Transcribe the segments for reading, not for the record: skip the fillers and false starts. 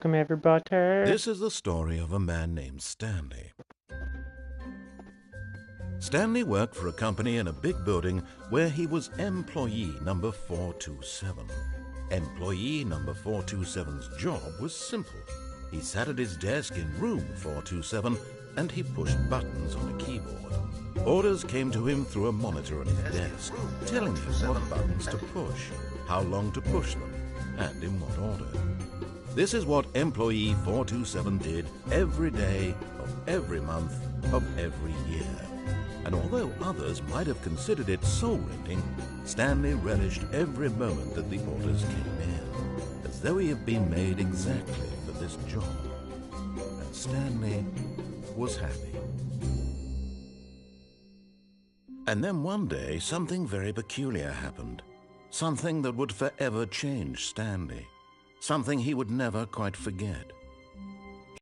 Come everybody. This is the story of a man named Stanley. Stanley worked for a company in a big building where he was employee number 427. Employee number 427's job was simple. He sat at his desk in room 427 and he pushed buttons on a keyboard. Orders came to him through a monitor on his desk, telling him what buttons to push, how long to push them, and in what order. This is what employee 427 did every day of every month of every year. And although others might have considered it soul-rending, Stanley relished every moment that the orders came in, as though he had been made exactly for this job. And Stanley was happy. And then one day, something very peculiar happened. Something that would forever change Stanley. Something he would never quite forget.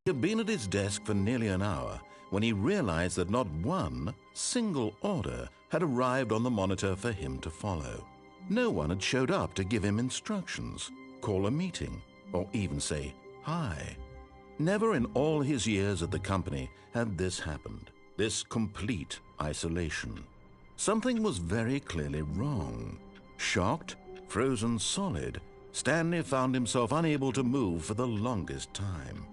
He had been at his desk for nearly an hour when he realized that not one single order had arrived on the monitor for him to follow. No one had showed up to give him instructions, call a meeting, or even say hi. Never in all his years at the company had this happened, this complete isolation. Something was very clearly wrong. Shocked, frozen solid, Stanley found himself unable to move for the longest time.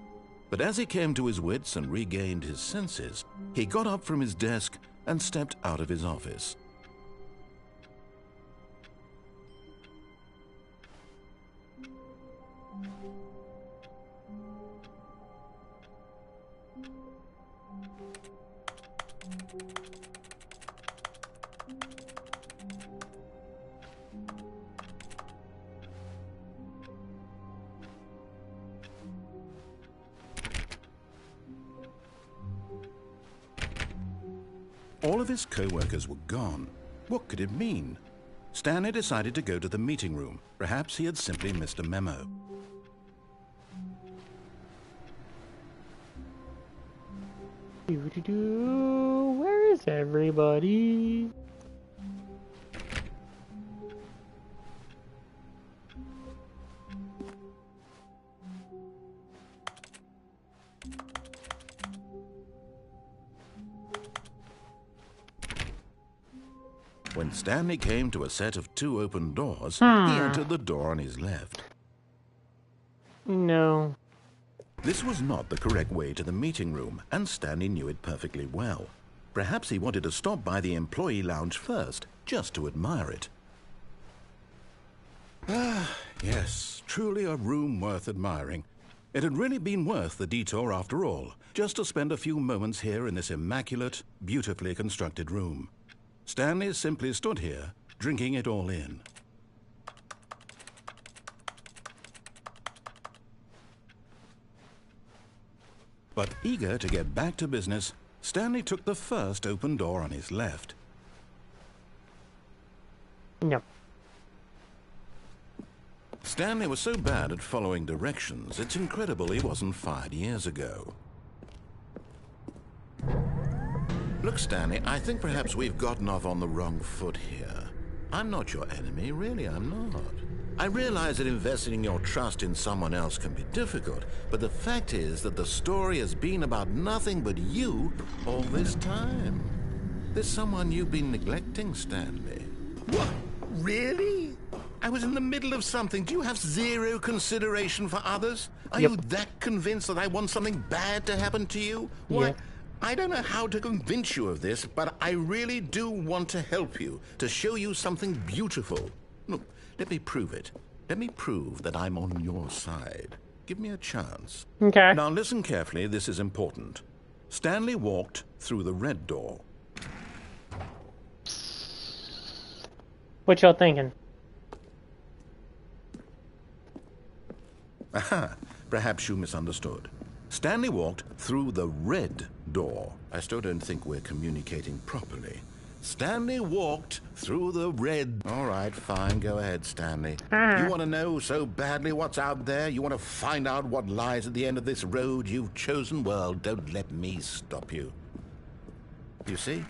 But as he came to his wits and regained his senses, he got up from his desk and stepped out of his office. All of his co-workers were gone. What could it mean? Stanley decided to go to the meeting room. Perhaps he had simply missed a memo. Where is everybody? When Stanley came to a set of 2 open doors, he entered the door on his left. No. This was not the correct way to the meeting room, and Stanley knew it perfectly well. Perhaps he wanted to stop by the employee lounge first, just to admire it. Ah, yes, truly a room worth admiring. It had really been worth the detour after all, just to spend a few moments here in this immaculate, beautifully constructed room. Stanley simply stood here, drinking it all in. But eager to get back to business, Stanley took the first open door on his left. No. Stanley was so bad at following directions, it's incredible he wasn't fired years ago. Look, Stanley, I think perhaps we've gotten off on the wrong foot here. I'm not your enemy, really, I'm not. I realize that investing your trust in someone else can be difficult, but the fact is that the story has been about nothing but you all this time. There's someone you've been neglecting, Stanley. What? Really? I was in the middle of something. Do you have zero consideration for others? Are you that convinced that I want something bad to happen to you? Why? Yep. I don't know how to convince you of this, but I really do want to help you, to show you something beautiful. Look, let me prove it. Let me prove that I'm on your side. Give me a chance. Okay. Now listen carefully, this is important. Stanley walked through the red door. What y'all thinking? Aha, perhaps you misunderstood. Stanley walked through the red door. I still don't think we're communicating properly. Stanley walked through the red... All right, fine, go ahead, Stanley. You want to know so badly what's out there? You want to find out what lies at the end of this road you've chosen? Well, don't let me stop you. You see?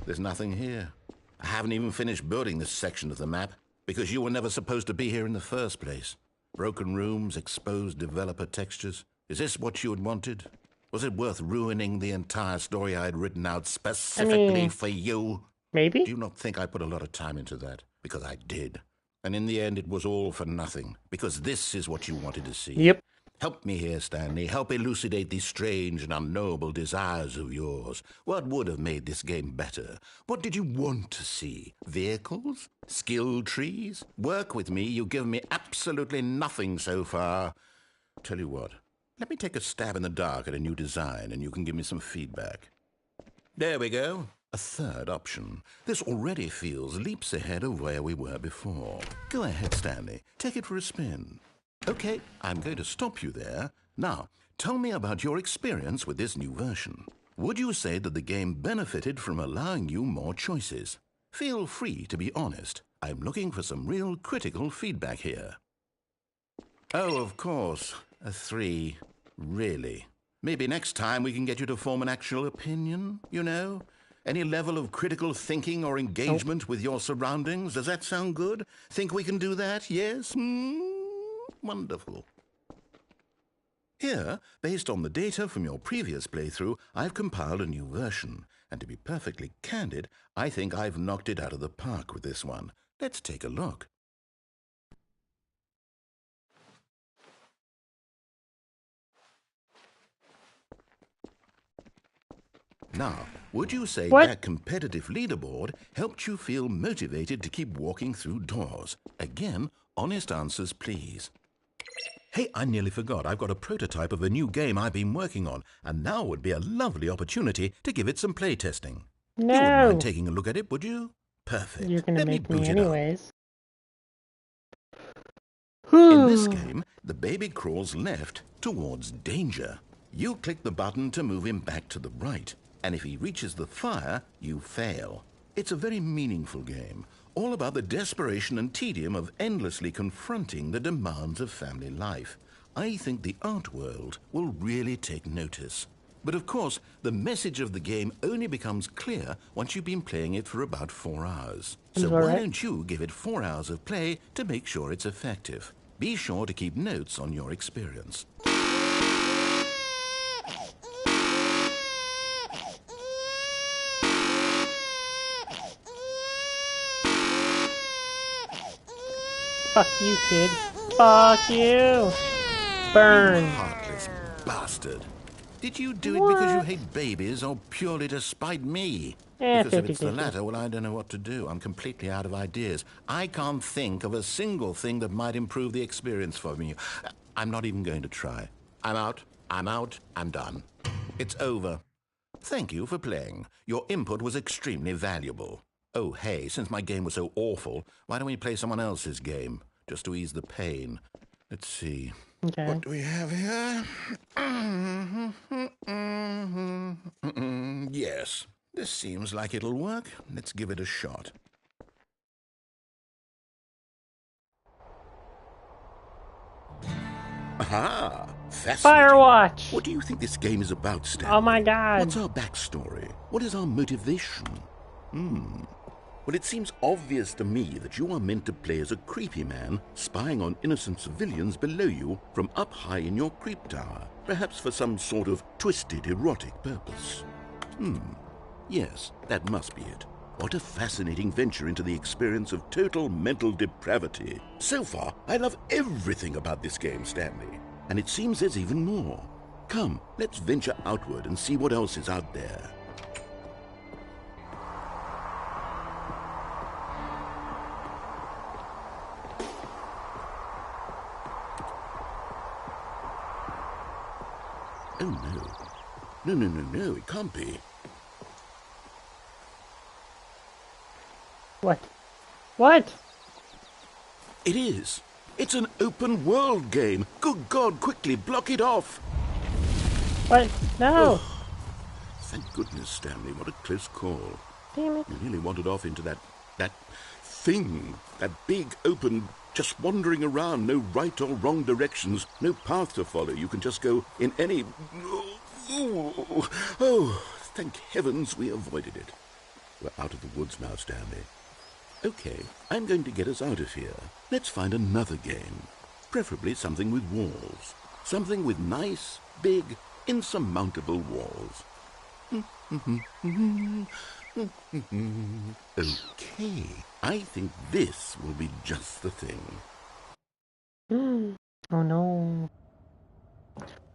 There's nothing here. I haven't even finished building this section of the map, because you were never supposed to be here in the first place. Broken rooms, exposed developer textures. Is this what you had wanted? Was it worth ruining the entire story I had written out specifically for you? Maybe? Do you not think I put a lot of time into that? Because I did. And in the end, it was all for nothing. Because this is what you wanted to see. Yep. Help me here, Stanley. Help elucidate these strange and unknowable desires of yours. What would have made this game better? What did you want to see? Vehicles? Skill trees? Work with me. You've given me absolutely nothing so far. Tell you what. Let me take a stab in the dark at a new design, and you can give me some feedback. There we go. A third option. This already feels leaps ahead of where we were before. Go ahead, Stanley. Take it for a spin. Okay, I'm going to stop you there. Now, tell me about your experience with this new version. Would you say that the game benefited from allowing you more choices? Feel free to be honest. I'm looking for some real critical feedback here. Oh, of course. A 3. Really? Maybe next time we can get you to form an actual opinion, you know? Any level of critical thinking or engagement with your surroundings? Does that sound good? Think we can do that? Yes? Wonderful. Here, based on the data from your previous playthrough, I've compiled a new version. And to be perfectly candid, I think I've knocked it out of the park with this one. Let's take a look. Now, would you say that competitive leaderboard helped you feel motivated to keep walking through doors? Again, honest answers, please. Hey, I nearly forgot. I've got a prototype of a new game I've been working on, and now would be a lovely opportunity to give it some play testing. No. You wouldn't mind taking a look at it, would you? Perfect. You're gonna Let make me me boot it up. anyways. In this game, the baby crawls left towards danger. You click the button to move him back to the right, and if he reaches the fire, you fail. It's a very meaningful game, all about the desperation and tedium of endlessly confronting the demands of family life. I think the art world will really take notice. But of course, the message of the game only becomes clear once you've been playing it for about 4 hours. So why don't you give it 4 hours of play to make sure it's effective? Be sure to keep notes on your experience. Fuck you, kid. Fuck you. Burn. You heartless bastard. Did you do it because you hate babies or purely to spite me? Because if it's the latter, well, I don't know what to do. I'm completely out of ideas. I can't think of a single thing that might improve the experience for me. I'm not even going to try. I'm out. I'm done. It's over. Thank you for playing. Your input was extremely valuable. Oh, hey, since my game was so awful, why don't we play someone else's game, just to ease the pain? Let's see. Okay. What do we have here? Yes, this seems like it'll work. Let's give it a shot. Aha! Fascinating. Firewatch! What do you think this game is about, Stanley? Oh my god. What's our backstory? What is our motivation? Well, it seems obvious to me that you are meant to play as a creepy man spying on innocent civilians below you from up high in your creep tower, perhaps for some sort of twisted erotic purpose. Yes, that must be it. What a fascinating venture into the experience of total mental depravity. So far, I love everything about this game, Stanley. And it seems there's even more. Come, let's venture outward and see what else is out there. Oh, no. No, it can't be. What? It is. It's an open world game. Good God, quickly block it off. What? No. Oh, thank goodness, Stanley. What a close call. Damn it. You nearly wandered off into that thing. That big, open, just wandering around. No right or wrong directions. No path to follow. You can just go in any... Oh, thank heavens we avoided it. We're out of the woods now, Stanley. Okay, I'm going to get us out of here. Let's find another game. preferably something with walls. Something with nice, big, insurmountable walls. Okay, I think this will be just the thing. Oh no.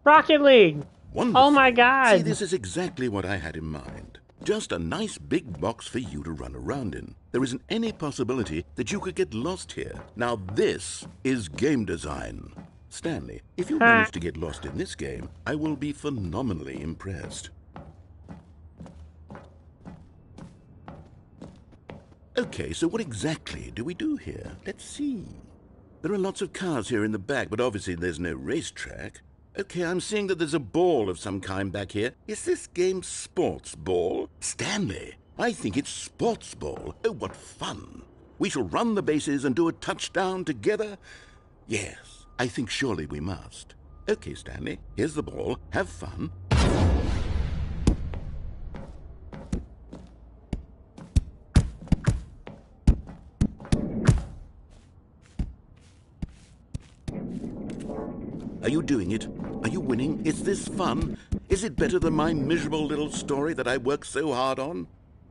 Rocket League! Wonderful. Oh my god! See, this is exactly what I had in mind. Just a nice big box for you to run around in. There isn't any possibility that you could get lost here. Now this is game design. Stanley, if you manage to get lost in this game, I will be phenomenally impressed. Okay, so what exactly do we do here? Let's see. There are lots of cars here in the back, but obviously there's no racetrack. Okay, I'm seeing that there's a ball of some kind back here. Is this game sports ball? Stanley, I think it's sports ball. Oh, what fun. We shall run the bases and do a touchdown together? Yes, I think surely we must. Okay, Stanley, here's the ball. Have fun. Are you doing it? Are you winning? Is this fun? Is it better than my miserable little story that I worked so hard on?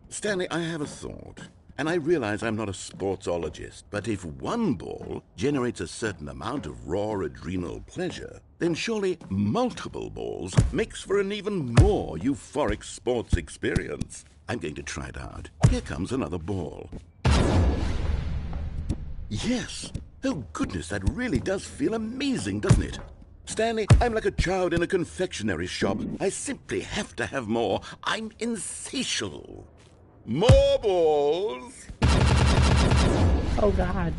Stanley, I have a thought. And I realize I'm not a sportsologist, but if one ball generates a certain amount of raw adrenal pleasure, then surely multiple balls makes for an even more euphoric sports experience. I'm going to try it out. Here comes another ball. Yes! Oh goodness, that really does feel amazing, doesn't it? Stanley, I'm like a child in a confectionery shop. I simply have to have more. I'm insatiable. More balls! Oh god.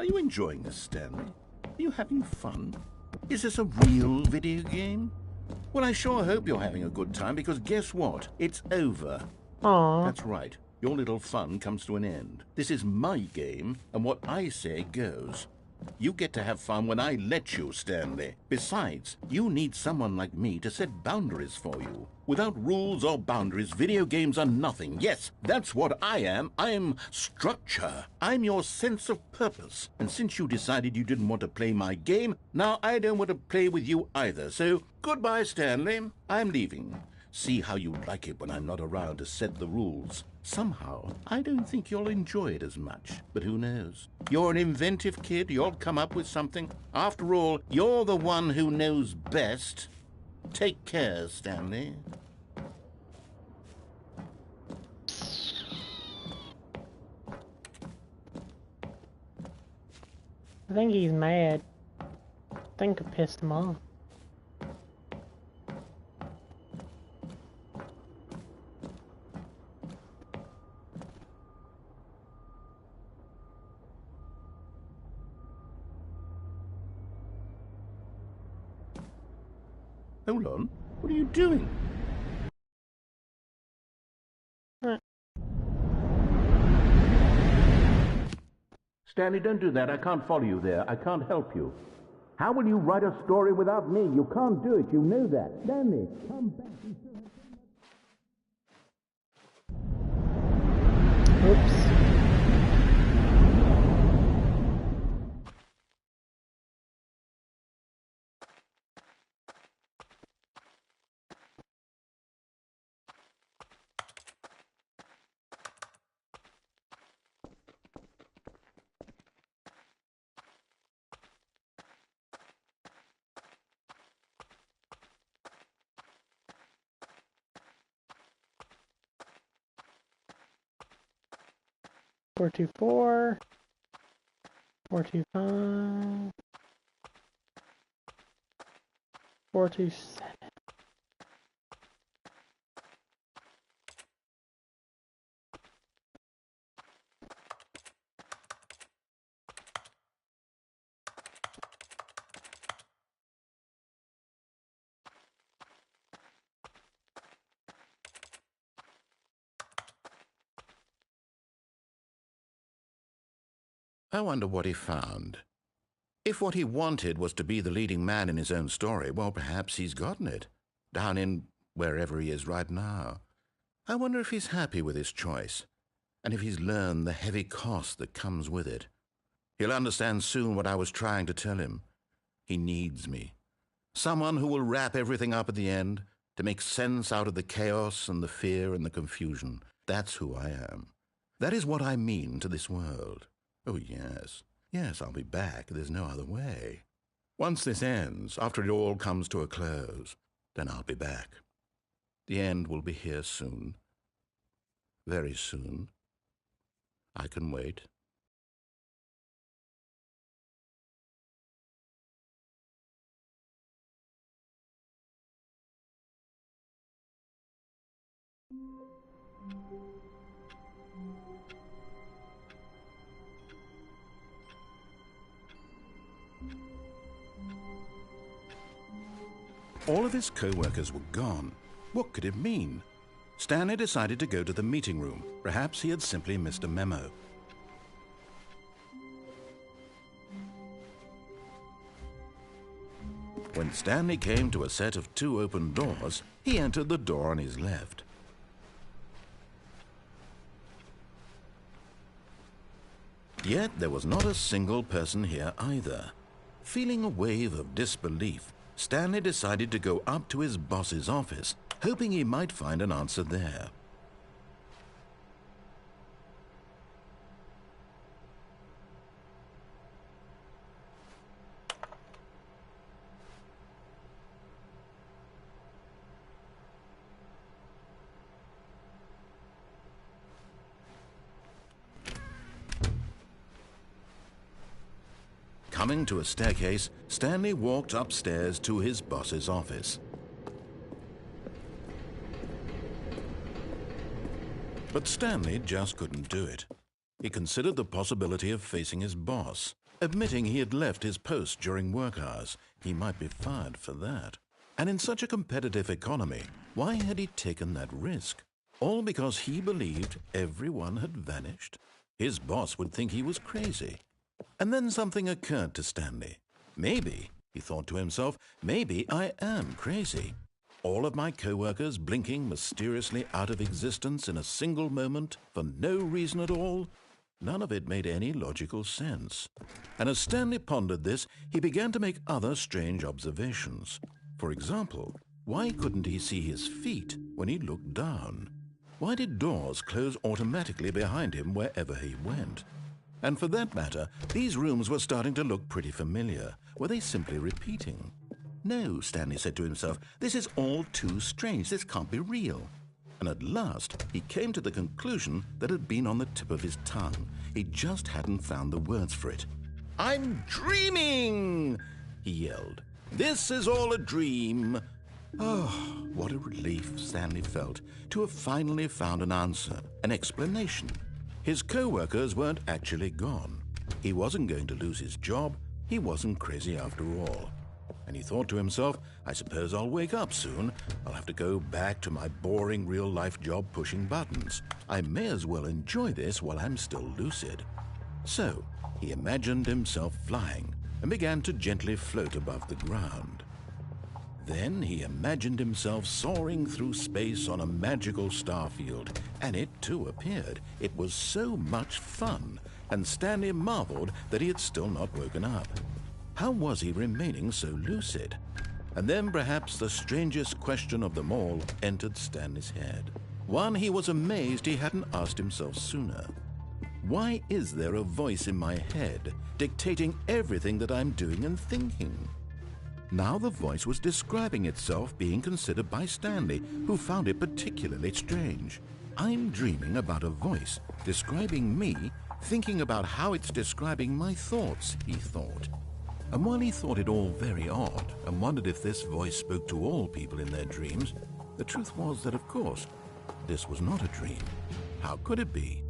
Are you enjoying this, Stanley? Are you having fun? Is this a real video game? Well, I sure hope you're having a good time, because guess what? It's over. Aww. That's right. Your little fun comes to an end. This is my game, and what I say goes. You get to have fun when I let you, Stanley. Besides, you need someone like me to set boundaries for you. Without rules or boundaries, video games are nothing. Yes, that's what I am. I'm structure. I'm your sense of purpose. And since you decided you didn't want to play my game, now I don't want to play with you either. So, goodbye, Stanley. I'm leaving. See how you like it when I'm not around to set the rules. Somehow, I don't think you'll enjoy it as much. But who knows? You're an inventive kid. You'll come up with something. After all, you're the one who knows best. Take care, Stanley. I think he's mad. I think I pissed him off. Hold on. What are you doing? Stanley, don't do that. I can't follow you there. I can't help you. How will you write a story without me? You can't do it. You know that. Stanley, come back. Oops. Four two four. 425. 427. I wonder what he found. If what he wanted was to be the leading man in his own story, well, perhaps he's gotten it, down in wherever he is right now. I wonder if he's happy with his choice, and if he's learned the heavy cost that comes with it. He'll understand soon what I was trying to tell him. He needs me. Someone who will wrap everything up at the end, to make sense out of the chaos and the fear and the confusion. That's who I am. That is what I mean to this world. Oh, yes. Yes, I'll be back. There's no other way. Once this ends, after it all comes to a close, then I'll be back. The end will be here soon. Very soon. I can wait. All of his co-workers were gone. What could it mean? Stanley decided to go to the meeting room. Perhaps he had simply missed a memo. When Stanley came to a set of 2 open doors, he entered the door on his left. Yet there was not a single person here either. Feeling a wave of disbelief, Stanley decided to go up to his boss's office, hoping he might find an answer there. Coming to a staircase, Stanley walked upstairs to his boss's office. But Stanley just couldn't do it. He considered the possibility of facing his boss, admitting he had left his post during work hours. He might be fired for that. And in such a competitive economy, why had he taken that risk? All because he believed everyone had vanished? His boss would think he was crazy. And then something occurred to Stanley. Maybe, he thought to himself, maybe I am crazy. All of my co-workers blinking mysteriously out of existence in a single moment for no reason at all? None of it made any logical sense. And as Stanley pondered this, he began to make other strange observations. For example, why couldn't he see his feet when he looked down? Why did doors close automatically behind him wherever he went? And for that matter, these rooms were starting to look pretty familiar. Were they simply repeating? No, Stanley said to himself, this is all too strange. This can't be real. And at last, he came to the conclusion that had been on the tip of his tongue. He just hadn't found the words for it. I'm dreaming, he yelled. This is all a dream. Oh, what a relief Stanley felt to have finally found an answer, an explanation. His co-workers weren't actually gone. He wasn't going to lose his job. He wasn't crazy after all. And he thought to himself, I suppose I'll wake up soon. I'll have to go back to my boring real-life job pushing buttons. I may as well enjoy this while I'm still lucid. So, he imagined himself flying and began to gently float above the ground. Then he imagined himself soaring through space on a magical starfield, and it too appeared. It was so much fun, and Stanley marveled that he had still not woken up. How was he remaining so lucid? And then perhaps the strangest question of them all entered Stanley's head. One he was amazed he hadn't asked himself sooner. Why is there a voice in my head dictating everything that I'm doing and thinking? Now the voice was describing itself being considered by Stanley, who found it particularly strange. I'm dreaming about a voice describing me, thinking about how it's describing my thoughts, he thought. And while he thought it all very odd and wondered if this voice spoke to all people in their dreams, the truth was that, of course, this was not a dream. How could it be?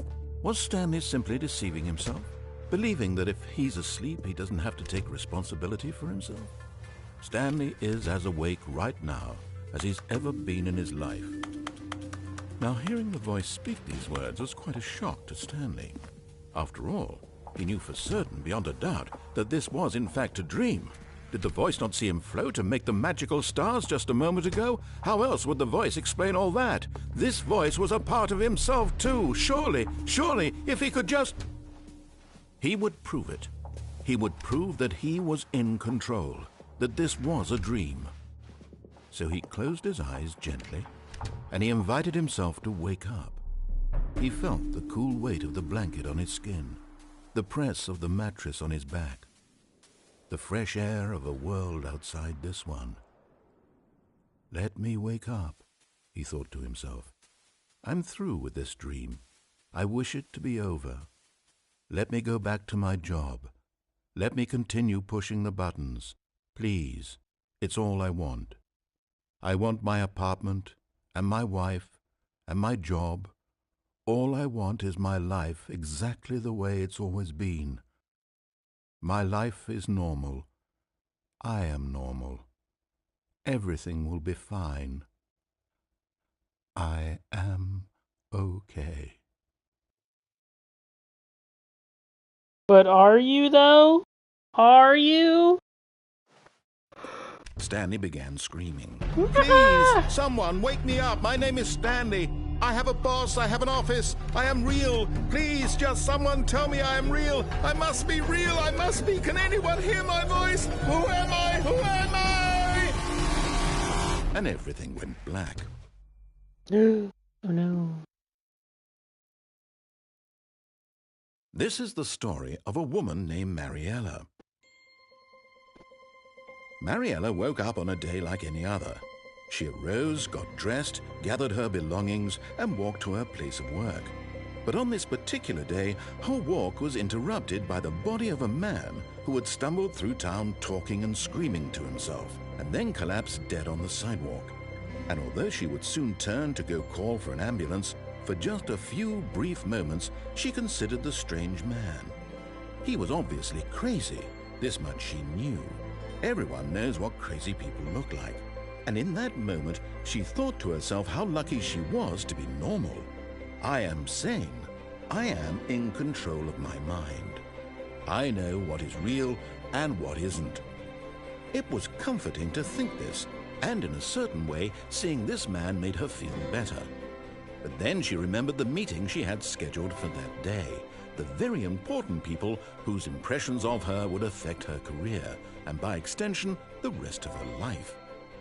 Was Stanley simply deceiving himself, believing that if he's asleep he doesn't have to take responsibility for himself? Stanley is as awake right now as he's ever been in his life. Now, hearing the voice speak these words was quite a shock to Stanley. After all, He knew for certain, beyond a doubt, that this was in fact a dream. Did the voice not see him float and make the magical stars just a moment ago? How else would the voice explain all that? This voice was a part of himself too. Surely, if he could just... He would prove it. He would prove that he was in control, that this was a dream. So he closed his eyes gently, and he invited himself to wake up. He felt the cool weight of the blanket on his skin, the press of the mattress on his back, the fresh air of a world outside this one. Let me wake up, he thought to himself. I'm through with this dream. I wish it to be over. Let me go back to my job. Let me continue pushing the buttons. Please, it's all I want. I want my apartment, and my wife, and my job. All I want is my life exactly the way it's always been. My life is normal. I am normal. Everything will be fine. I am okay. But are you, though? Are you? Stanley began screaming. Please, someone, wake me up. My name is Stanley. I have a boss. I have an office. I am real. Please, just someone tell me I am real. I must be real. I must be. Can anyone hear my voice? Who am I? Who am I? And everything went black. Oh, no. This is the story of a woman named Mariella. Mariella woke up on a day like any other. She arose, got dressed, gathered her belongings, and walked to her place of work. But on this particular day, her walk was interrupted by the body of a man who had stumbled through town talking and screaming to himself, and then collapsed dead on the sidewalk. And although she would soon turn to go call for an ambulance, for just a few brief moments she considered the strange man. He was obviously crazy. This much she knew. Everyone knows what crazy people look like. And in that moment, she thought to herself how lucky she was to be normal. I am sane. I am in control of my mind. I know what is real and what isn't. It was comforting to think this, and in a certain way, seeing this man made her feel better. But then she remembered the meeting she had scheduled for that day, the very important people whose impressions of her would affect her career, and by extension, the rest of her life.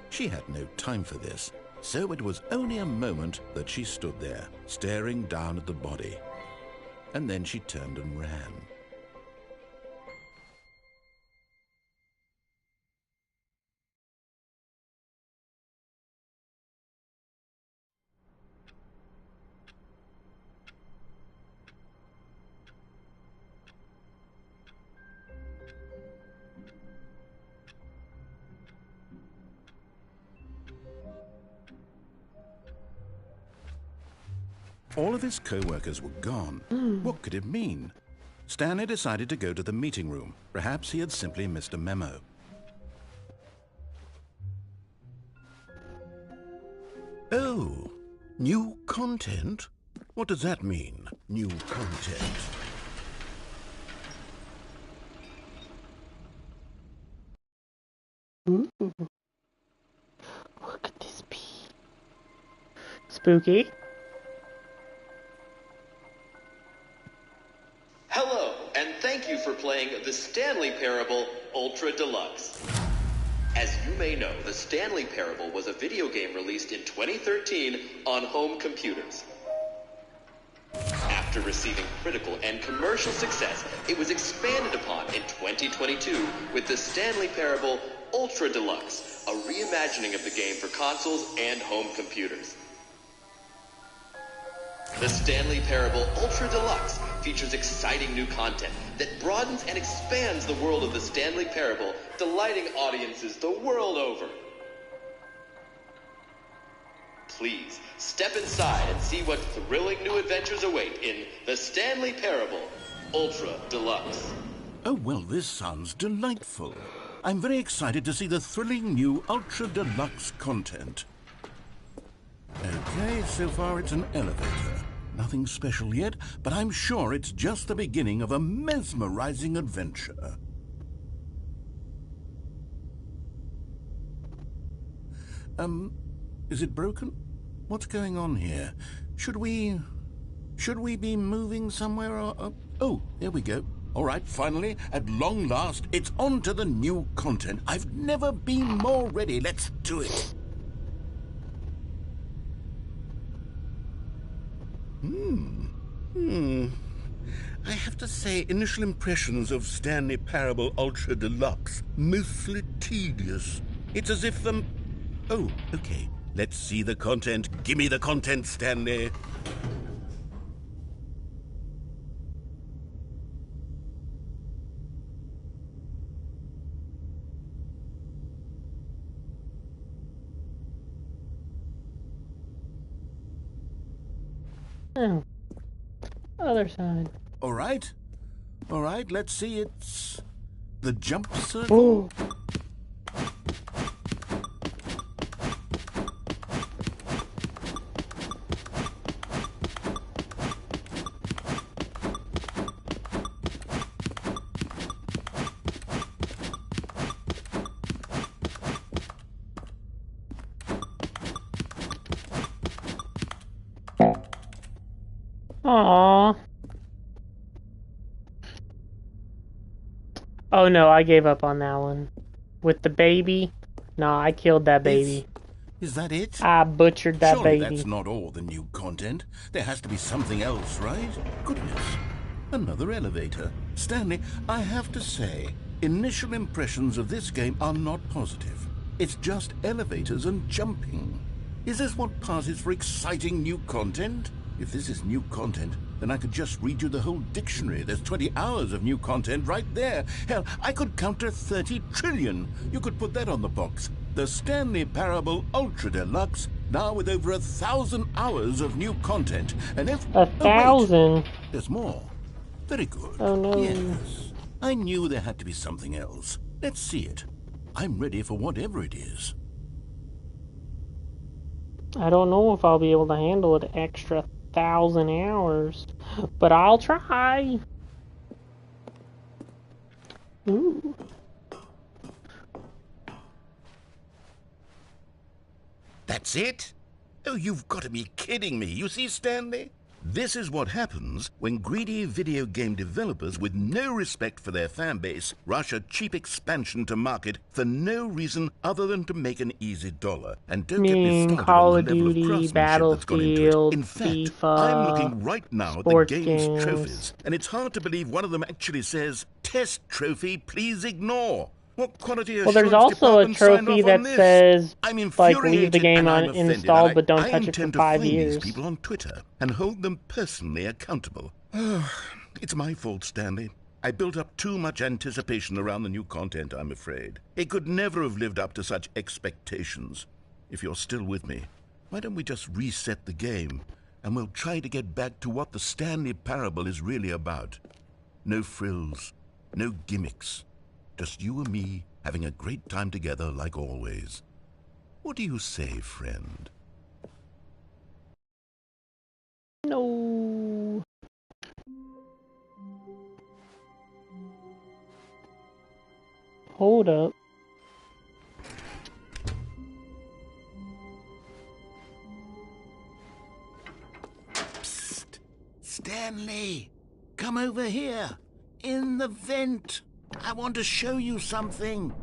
She had no time for this, so it was only a moment that she stood there, staring down at the body. And then she turned and ran. All of his co-workers were gone. What could it mean? Stanley decided to go to the meeting room. Perhaps he had simply missed a memo. Oh, new content? What does that mean, new content? Ooh. What could this be? Spooky. Hello, and thank you for playing the Stanley Parable Ultra Deluxe. As you may know, the Stanley Parable was a video game released in 2013 on home computers. After receiving critical and commercial success, it was expanded upon in 2022 with the Stanley Parable Ultra Deluxe, a reimagining of the game for consoles and home computers. The Stanley Parable Ultra Deluxe features exciting new content that broadens and expands the world of the Stanley Parable, delighting audiences the world over. Please, step inside and see what thrilling new adventures await in the Stanley Parable Ultra Deluxe. Oh, well, this sounds delightful. I'm very excited to see the thrilling new Ultra Deluxe content. Okay, so far it's an elevator. Nothing special yet, but I'm sure it's just the beginning of a mesmerizing adventure. Is it broken? What's going on here? Should we be moving somewhere or... Oh, there we go. All right, finally, at long last, it's on to the new content. I've never been more ready. Let's do it. I have to say, initial impressions of Stanley Parable Ultra Deluxe, mostly tedious. It's as if the... Oh, okay. Let's see the content. Give me the content, Stanley. Oh. Other side. All right, let's see. It's the jump circle. Ooh. Aww. Oh no, I gave up on that one. With the baby? Nah, I killed that baby. Is that it? I butchered that Surely baby. that's not all the new content. There has to be something else, right? Goodness. Another elevator. Stanley, I have to say, initial impressions of this game are not positive. It's just elevators and jumping. Is this what passes for exciting new content? If this is new content, then I could just read you the whole dictionary. There's 20 hours of new content right there. Hell, I could count to 30 trillion. You could put that on the box. The Stanley Parable Ultra Deluxe, now with over 1,000 hours of new content. And if... 1,000? Wait, there's more. Very good. Oh no. Yes. I knew there had to be something else. Let's see it. I'm ready for whatever it is. I don't know if I'll be able to handle an extra 1,000 hours, but I'll try. Ooh. That's it? Oh, you've got to be kidding me. You see, Stanley? This is what happens when greedy video game developers with no respect for their fan base rush a cheap expansion to market for no reason other than to make an easy dollar. And don't get me started Call on of the level Duty, of craftsmanship that's gone into it. Battlefield, In fact, FIFA, I'm looking right now at the sports game's games. trophies, and it's hard to believe one of them actually says, "Test trophy, please ignore." What quality Well, there's assurance also a department signed trophy off that on this? says, I'm like, infuriated leave the game and I'm offended, uninstalled, and but don't I touch it for intend to 5 find years. these people on Twitter and hold them personally accountable. It's my fault, Stanley. I built up too much anticipation around the new content, I'm afraid. It could never have lived up to such expectations. If you're still with me, why don't we just reset the game, and we'll try to get back to what the Stanley Parable is really about. No frills, no gimmicks. Just you and me having a great time together like always. What do you say, friend? No. Hold up. Psst! Stanley! Come over here! In the vent! I want to show you something!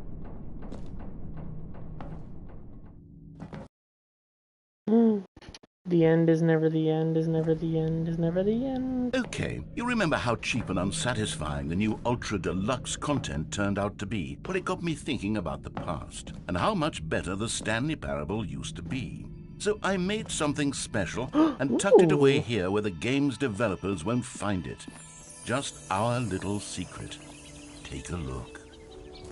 The end is never the end, is never the end, is never the end. Okay, you remember how cheap and unsatisfying the new Ultra Deluxe content turned out to be? Well, it got me thinking about the past, and how much better the Stanley Parable used to be. So I made something special and tucked it away here where the game's developers won't find it. Just our little secret. Take a look.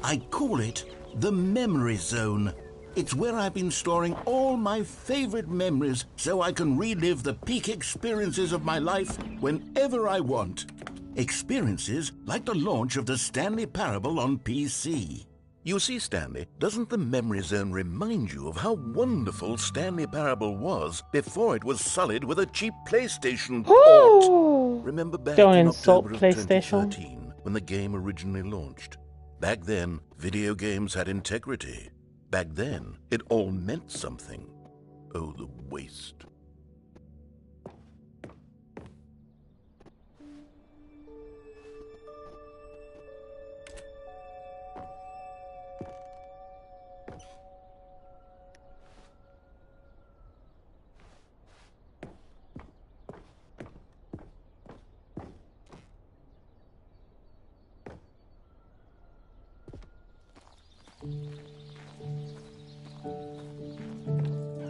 I call it the Memory Zone. It's where I've been storing all my favorite memories so I can relive the peak experiences of my life whenever I want. Experiences like the launch of the Stanley Parable on PC. You see, Stanley, doesn't the memory zone remind you of how wonderful Stanley Parable was before it was sullied with a cheap PlayStation port? Ooh. Remember back Don't in insult October of PlayStation. 2013 when the game originally launched? Back then, video games had integrity. Back then, it all meant something. Oh, the waste.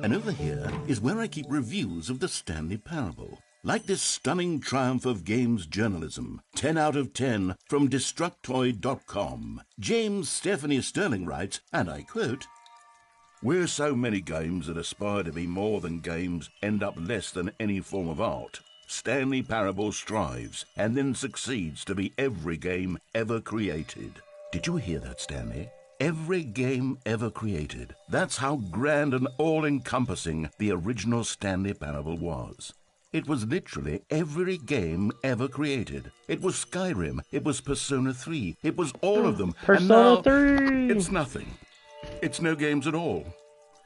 And over here is where I keep reviews of the Stanley Parable. Like this stunning triumph of games journalism, 10 out of 10 from Destructoid.com. James Stephanie Sterling writes, and I quote, "Where so many games that aspire to be more than games end up less than any form of art, Stanley Parable strives and then succeeds to be every game ever created." Did you hear that, Stanley? Every game ever created. That's how grand and all-encompassing the original Stanley Parable was. It was literally every game ever created. It was Skyrim. It was Persona 3. It was all of them. Persona and now 3! It's nothing. It's no games at all.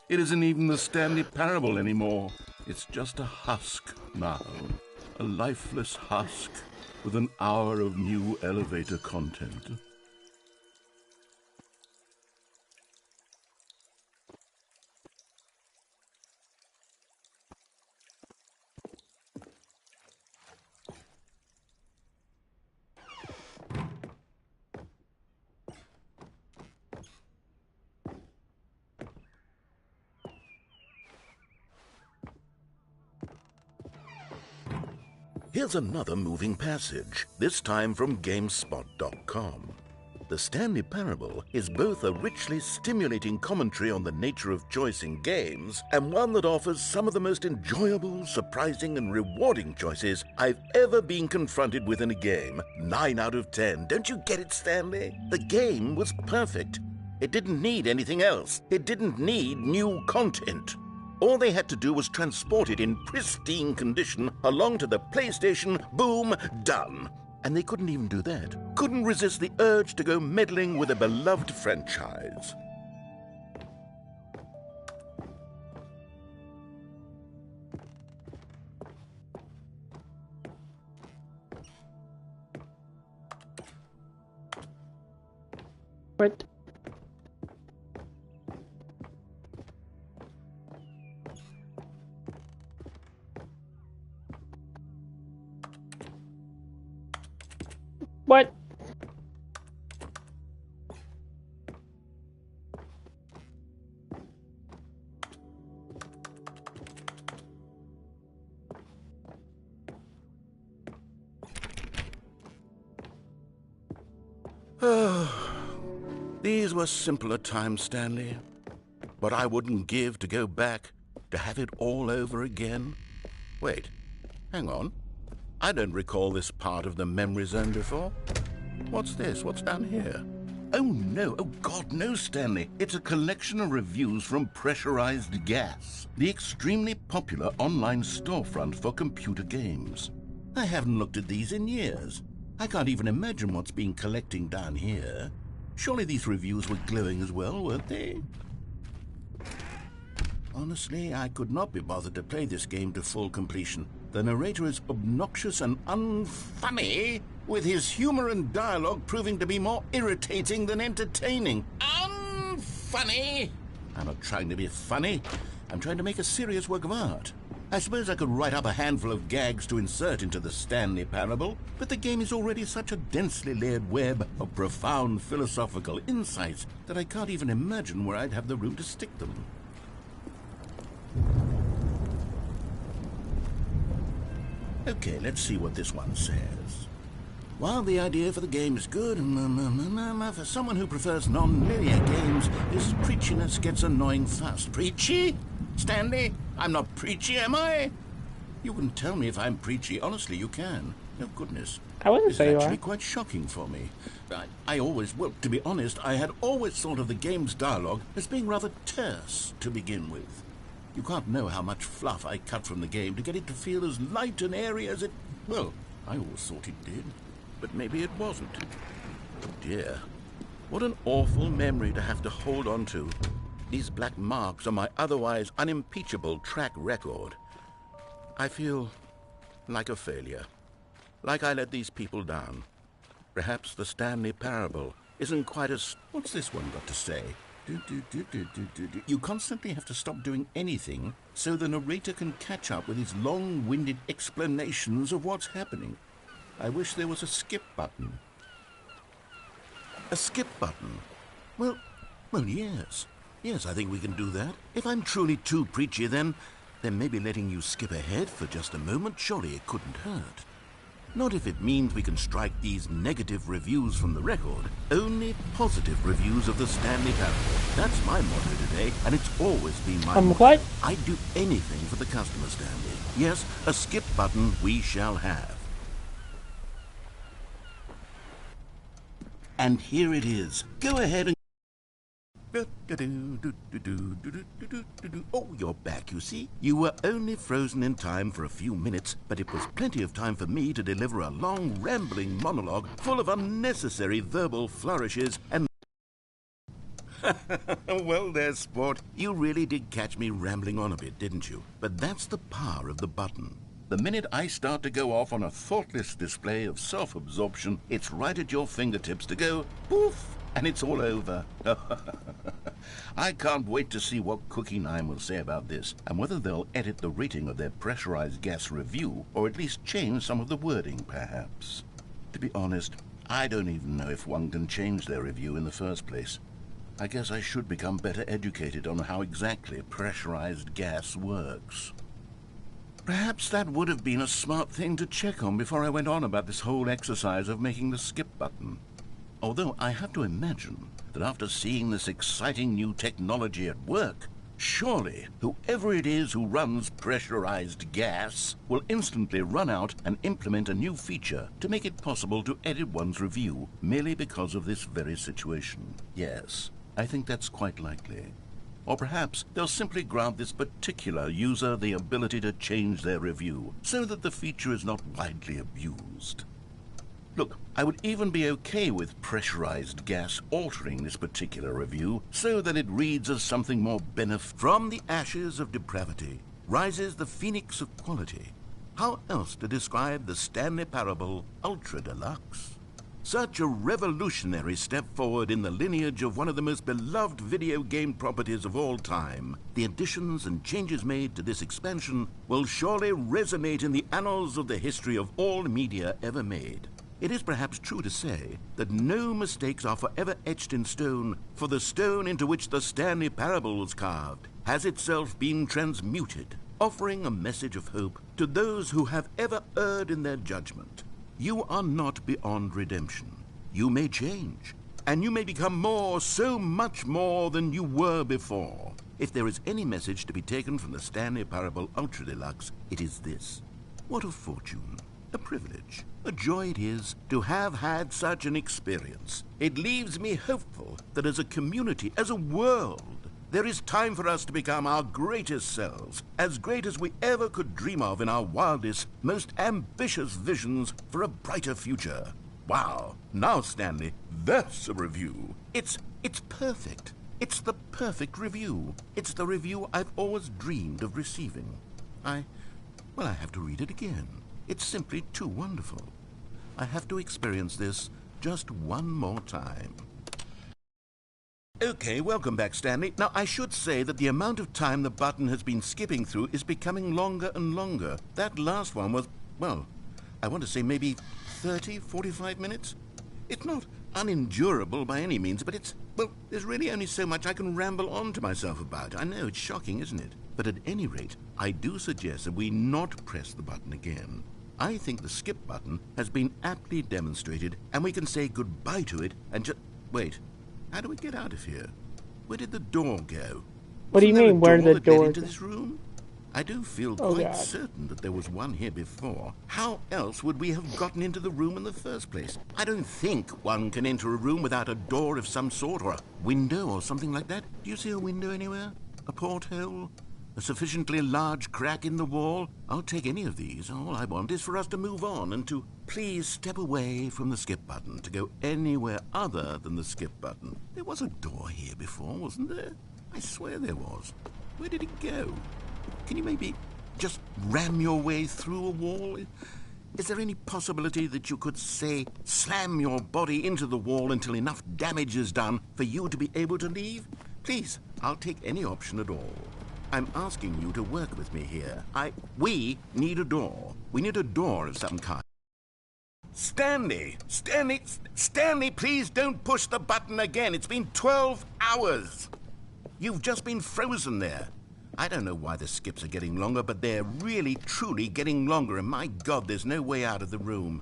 It isn't even the Stanley Parable anymore. It's just a husk now. A lifeless husk with an hour of new elevator content. Here's another moving passage, this time from GameSpot.com. The Stanley Parable is both a richly stimulating commentary on the nature of choice in games and one that offers some of the most enjoyable, surprising, and rewarding choices I've ever been confronted with in a game. 9 out of 10. Don't you get it, Stanley? The game was perfect. It didn't need anything else. It didn't need new content. All they had to do was transport it in pristine condition along to the PlayStation, boom, done. And they couldn't even do that. Couldn't resist the urge to go meddling with a beloved franchise. What? What? These were simpler times, Stanley. But I wouldn't give to go back, to have it all over again. Wait, hang on. I don't recall this part of the memory zone before. What's this? What's down here? Oh, no. Oh, God, no, Stanley. It's a collection of reviews from Pressurized Gas, the extremely popular online storefront for computer games. I haven't looked at these in years. I can't even imagine what's been collecting down here. Surely these reviews were glowing as well, weren't they? Honestly, I could not be bothered to play this game to full completion. The narrator is obnoxious and unfunny, with his humor and dialogue proving to be more irritating than entertaining. Unfunny! I'm not trying to be funny. I'm trying to make a serious work of art. I suppose I could write up a handful of gags to insert into the Stanley Parable, but the game is already such a densely layered web of profound philosophical insights that I can't even imagine where I'd have the room to stick them. Okay, let's see what this one says. While the idea for the game is good, for someone who prefers non-linear games, this preachiness gets annoying fast. Preachy? Stanley? I'm not preachy, am I? You can tell me if I'm preachy. Honestly, you can. Oh, goodness. I wouldn't This is say you actually are. quite shocking for me. I always, well, to be honest, I had always thought of the game's dialogue as being rather terse to begin with. You can't know how much fluff I cut from the game to get it to feel as light and airy as it... Well, I always thought it did, but maybe it wasn't. Oh dear, what an awful memory to have to hold on to. These black marks on my otherwise unimpeachable track record. I feel like a failure, like I let these people down. Perhaps the Stanley Parable isn't quite as... What's this one got to say? You constantly have to stop doing anything so the narrator can catch up with his long-winded explanations of what's happening. I wish there was a skip button. A skip button? Well, yes. Yes, I think we can do that. If I'm truly too preachy, then maybe letting you skip ahead for just a moment, surely it couldn't hurt. Not if it means we can strike these negative reviews from the record. Only positive reviews of the Stanley Parable. That's my motto today, and it's always been my motto. What? I'd do anything for the customer, Stanley. Yes, a skip button we shall have. And here it is. Go ahead and... Oh, you're back, you see. You were only frozen in time for a few minutes, but it was plenty of time for me to deliver a long, rambling monologue full of unnecessary verbal flourishes and... Well, there, sport. You really did catch me rambling on a bit, didn't you? But that's the power of the button. The minute I start to go off on a thoughtless display of self-absorption, it's right at your fingertips to go poof, and it's all over. I can't wait to see what Cookie 9 will say about this, and whether they'll edit the rating of their pressurized gas review, or at least change some of the wording, perhaps. To be honest, I don't even know if one can change their review in the first place. I guess I should become better educated on how exactly pressurized gas works. Perhaps that would have been a smart thing to check on before I went on about this whole exercise of making the skip button. Although I have to imagine that after seeing this exciting new technology at work, surely whoever it is who runs pressurized gas will instantly run out and implement a new feature to make it possible to edit one's review merely because of this very situation. Yes, I think that's quite likely. Or perhaps they'll simply grant this particular user the ability to change their review so that the feature is not widely abused. Look, I would even be okay with pressurized gas altering this particular review so that it reads as something more beneficial. From the ashes of depravity rises the phoenix of quality. How else to describe the Stanley Parable Ultra Deluxe? Such a revolutionary step forward in the lineage of one of the most beloved video game properties of all time. The additions and changes made to this expansion will surely resonate in the annals of the history of all media ever made. It is perhaps true to say that no mistakes are forever etched in stone, for the stone into which the Stanley Parable was carved has itself been transmuted, offering a message of hope to those who have ever erred in their judgment. You are not beyond redemption. You may change, and you may become more, so much more than you were before. If there is any message to be taken from the Stanley Parable Ultra Deluxe, it is this. What a fortune, a privilege, a joy it is to have had such an experience. It leaves me hopeful that as a community, as a world, there is time for us to become our greatest selves, as great as we ever could dream of in our wildest, most ambitious visions for a brighter future. Wow. Now, Stanley, that's a review. It's perfect. It's the perfect review. It's the review I've always dreamed of receiving. I have to read it again. It's simply too wonderful. I have to experience this just one more time. Okay, welcome back, Stanley. Now, I should say that the amount of time the button has been skipping through is becoming longer and longer. That last one was, well, I want to say maybe 30, 45 minutes? It's not unendurable by any means, but there's really only so much I can ramble on to myself about. I know, it's shocking, isn't it? But at any rate, I do suggest that we not press the button again. I think the skip button has been aptly demonstrated, and we can say goodbye to it and just... Wait. How do we get out of here? Where did the door go? What do you mean, where did the door into go? this room? I do feel Oh quite God. certain that there was one here before. How else would we have gotten into the room in the first place? I don't think one can enter a room without a door of some sort, or a window or something like that. Do you see a window anywhere? A porthole? A sufficiently large crack in the wall? I'll take any of these. All I want is for us to move on and to please step away from the skip button, to go anywhere other than the skip button. There was a door here before, wasn't there? I swear there was. Where did it go? Can you maybe just ram your way through a wall? Is there any possibility that you could, say, slam your body into the wall until enough damage is done for you to be able to leave? Please, I'll take any option at all. I'm asking you to work with me here. We need a door. We need a door of some kind. Stanley, please don't push the button again. It's been 12 hours. You've just been frozen there. I don't know why the skips are getting longer, but they're really, truly getting longer, and my God, there's no way out of the room.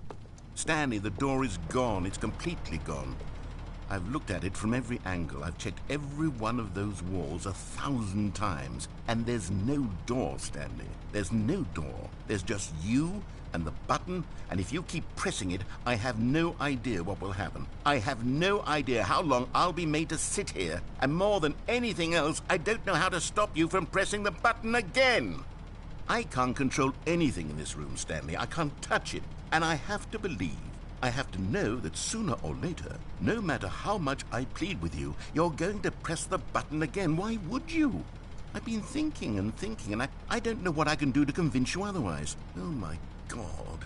Stanley, the door is gone. It's completely gone. I've looked at it from every angle. I've checked every one of those walls 1,000 times, and there's no door, Stanley. There's no door. There's just you and the button, and if you keep pressing it, I have no idea what will happen. I have no idea how long I'll be made to sit here, and more than anything else, I don't know how to stop you from pressing the button again. I can't control anything in this room, Stanley. I can't touch it, and I have to believe, I have to know that sooner or later, no matter how much I plead with you, you're going to press the button again. Why would you? I've been thinking, and I don't know what I can do to convince you otherwise. Oh, my God.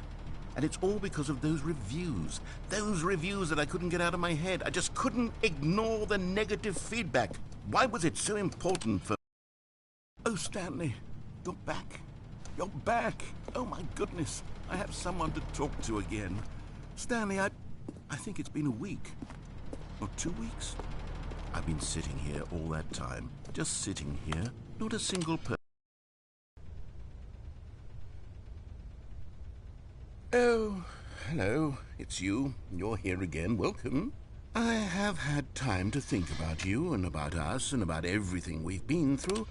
And it's all because of those reviews that I couldn't get out of my head. I just couldn't ignore the negative feedback. Why was it so important for... Oh, Stanley, you're back. You're back. Oh, my goodness. I have someone to talk to again. Stanley, I think it's been a week. Or 2 weeks. I've been sitting here all that time. Just sitting here. Not a single person. Oh, hello. It's you. You're here again. Welcome. I have had time to think about you and about us and about everything we've been through.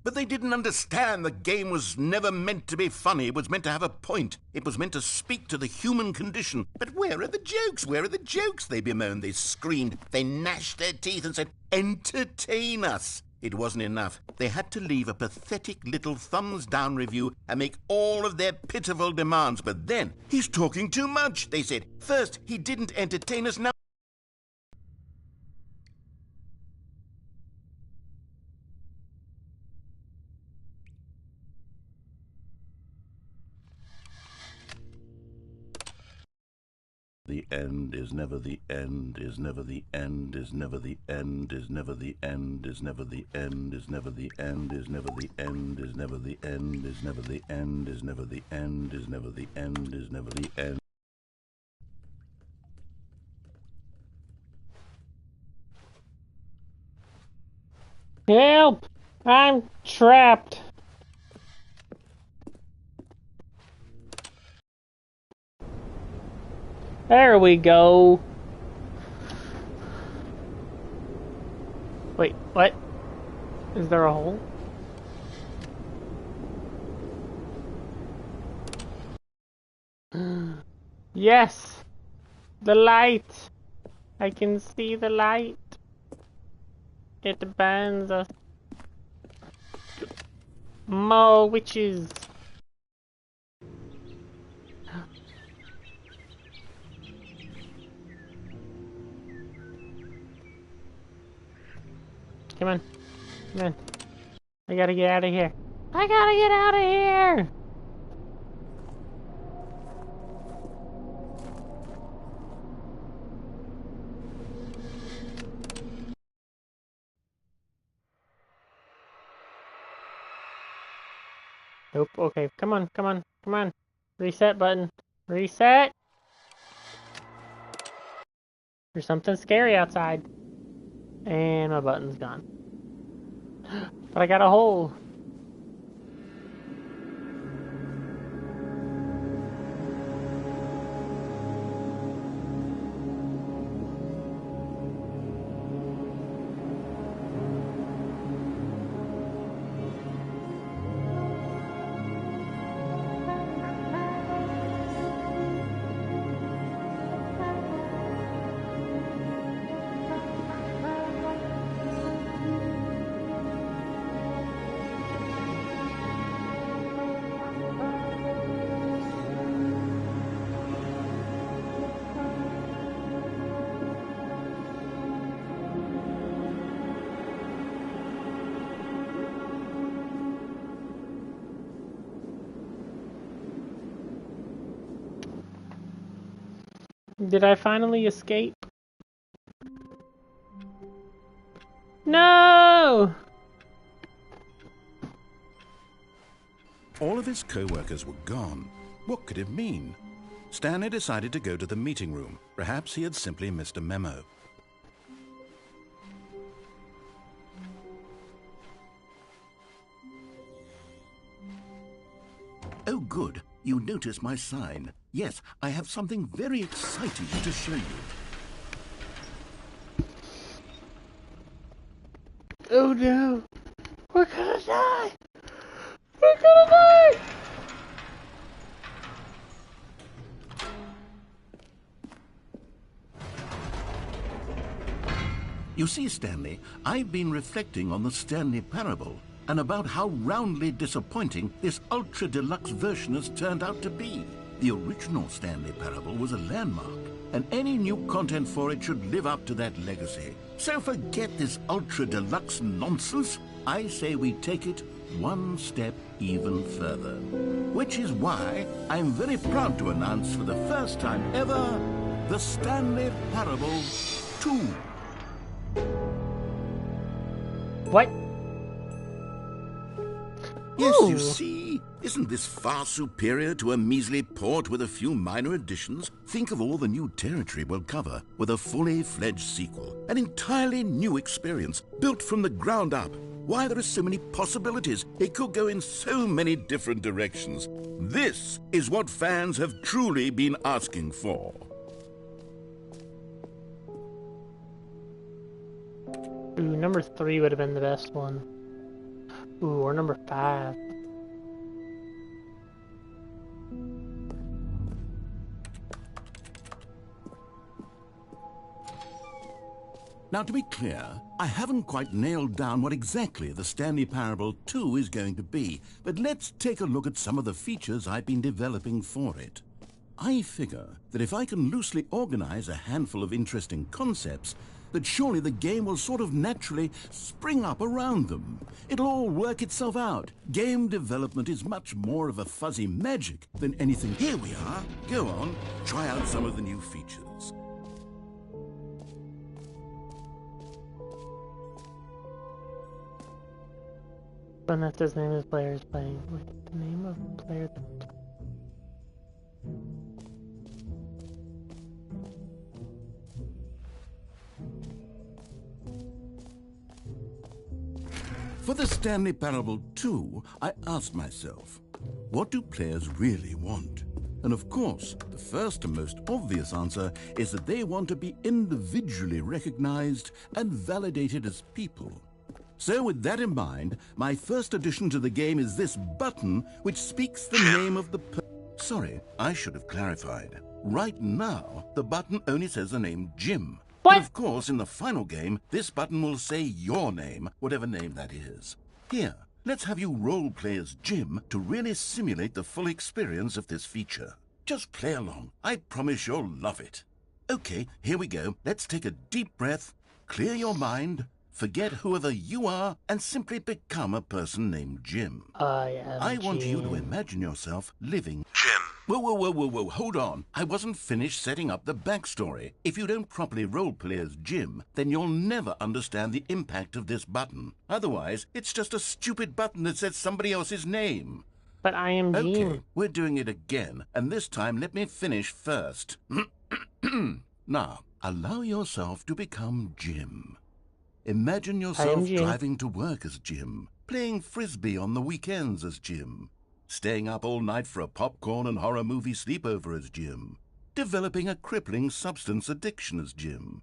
But they didn't understand the game was never meant to be funny. It was meant to have a point. It was meant to speak to the human condition. But where are the jokes? Where are the jokes? They bemoaned, they screamed, they gnashed their teeth and said, entertain us. It wasn't enough. They had to leave a pathetic little thumbs-down review and make all of their pitiful demands. But then, he's talking too much, they said. First, he didn't entertain us, now... The end is never the end, is never the end, is never the end, is never the end, is never the end, is never the end, is never the end, is never the end, is never the end, is never the end, is never the end, is never the end. Help! I'm trapped. There we go. Wait, what? Is there a hole? Yes! The light! I can see the light. It burns us. More witches. Come on. Come on. I gotta get out of here. I gotta get out of here! Nope. Okay, come on, come on, come on. Reset button. Reset! There's something scary outside. And my button's gone. But I got a hole. Did I finally escape? No! All of his co-workers were gone. What could it mean? Stanley decided to go to the meeting room. Perhaps he had simply missed a memo. Oh, good. You notice my sign. Yes, I have something very exciting to show you. Oh no! We're gonna die! We're gonna die! You see, Stanley, I've been reflecting on the Stanley Parable and about how roundly disappointing this ultra-deluxe version has turned out to be. The original Stanley Parable was a landmark, and any new content for it should live up to that legacy. So forget this ultra-deluxe nonsense. I say we take it one step even further. Which is why I'm very proud to announce for the first time ever, the Stanley Parable 2. What? Yes, Ooh. you see, isn't this far superior to a measly port with a few minor additions? Think of all the new territory we'll cover with a fully fledged sequel. An entirely new experience, built from the ground up. Why, there are so many possibilities. It could go in so many different directions. This is what fans have truly been asking for. Ooh, number 3 would have been the best one. Ooh, or number 5. Now, to be clear, I haven't quite nailed down what exactly the Stanley Parable 2 is going to be, but let's take a look at some of the features I've been developing for it. I figure that if I can loosely organize a handful of interesting concepts, that surely the game will sort of naturally spring up around them. It'll all work itself out. Game development is much more of a fuzzy magic than anything. Here we are. Go on, try out some of the new features. When that says name of the player is playing. Wait, the name of the player. For the Stanley Parable 2, I asked myself, what do players really want? And of course, the first and most obvious answer is that they want to be individually recognized and validated as people. So with that in mind, my first addition to the game is this button which speaks the name of the Sorry, I should have clarified. Right now, the button only says the name Jim. What? But of course, in the final game, this button will say your name, whatever name that is. Here, let's have you role-play as Jim to really simulate the full experience of this feature. Just play along. I promise you'll love it. Okay, here we go. Let's take a deep breath, clear your mind, forget whoever you are, and simply become a person named Jim. I want you to imagine yourself living... Jim. Whoa, hold on. I wasn't finished setting up the backstory. If you don't properly roleplay as Jim, then you'll never understand the impact of this button. Otherwise, it's just a stupid button that says somebody else's name. But I am Jim. Okay, we're doing it again, and this time let me finish first. Now, allow yourself to become Jim. Imagine yourself Jim. driving to work as Jim, playing frisbee on the weekends as Jim, staying up all night for a popcorn and horror movie sleepover as Jim, developing a crippling substance addiction as Jim,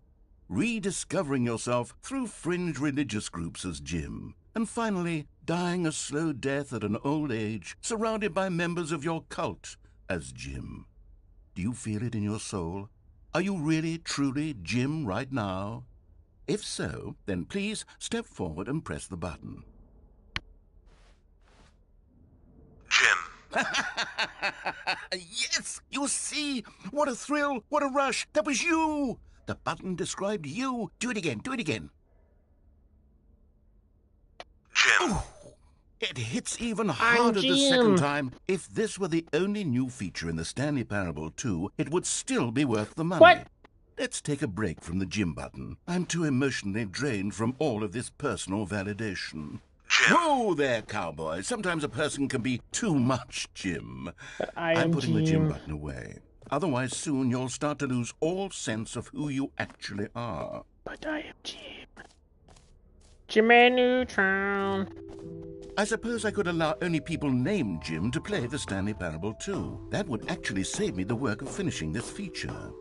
rediscovering yourself through fringe religious groups as Jim, and finally dying a slow death at an old age, surrounded by members of your cult as Jim. Do you feel it in your soul? Are you really, truly Jim right now? If so, then please step forward and press the button. Jim. Yes, you see? What a thrill, what a rush. That was you. The button described you. Do it again, do it again. Jim. Ooh, it hits even harder the second time. If this were the only new feature in the Stanley Parable 2, it would still be worth the money. What? Let's take a break from the Jim button. I'm too emotionally drained from all of this personal validation. Jim. Whoa there, cowboy. Sometimes a person can be too much Jim. I I'm am putting the Jim Jim. button away. Otherwise, soon you'll start to lose all sense of who you actually are. But I am Jim. Jimmy Neutron. I suppose I could allow only people named Jim to play the Stanley Parable 2. That would actually save me the work of finishing this feature.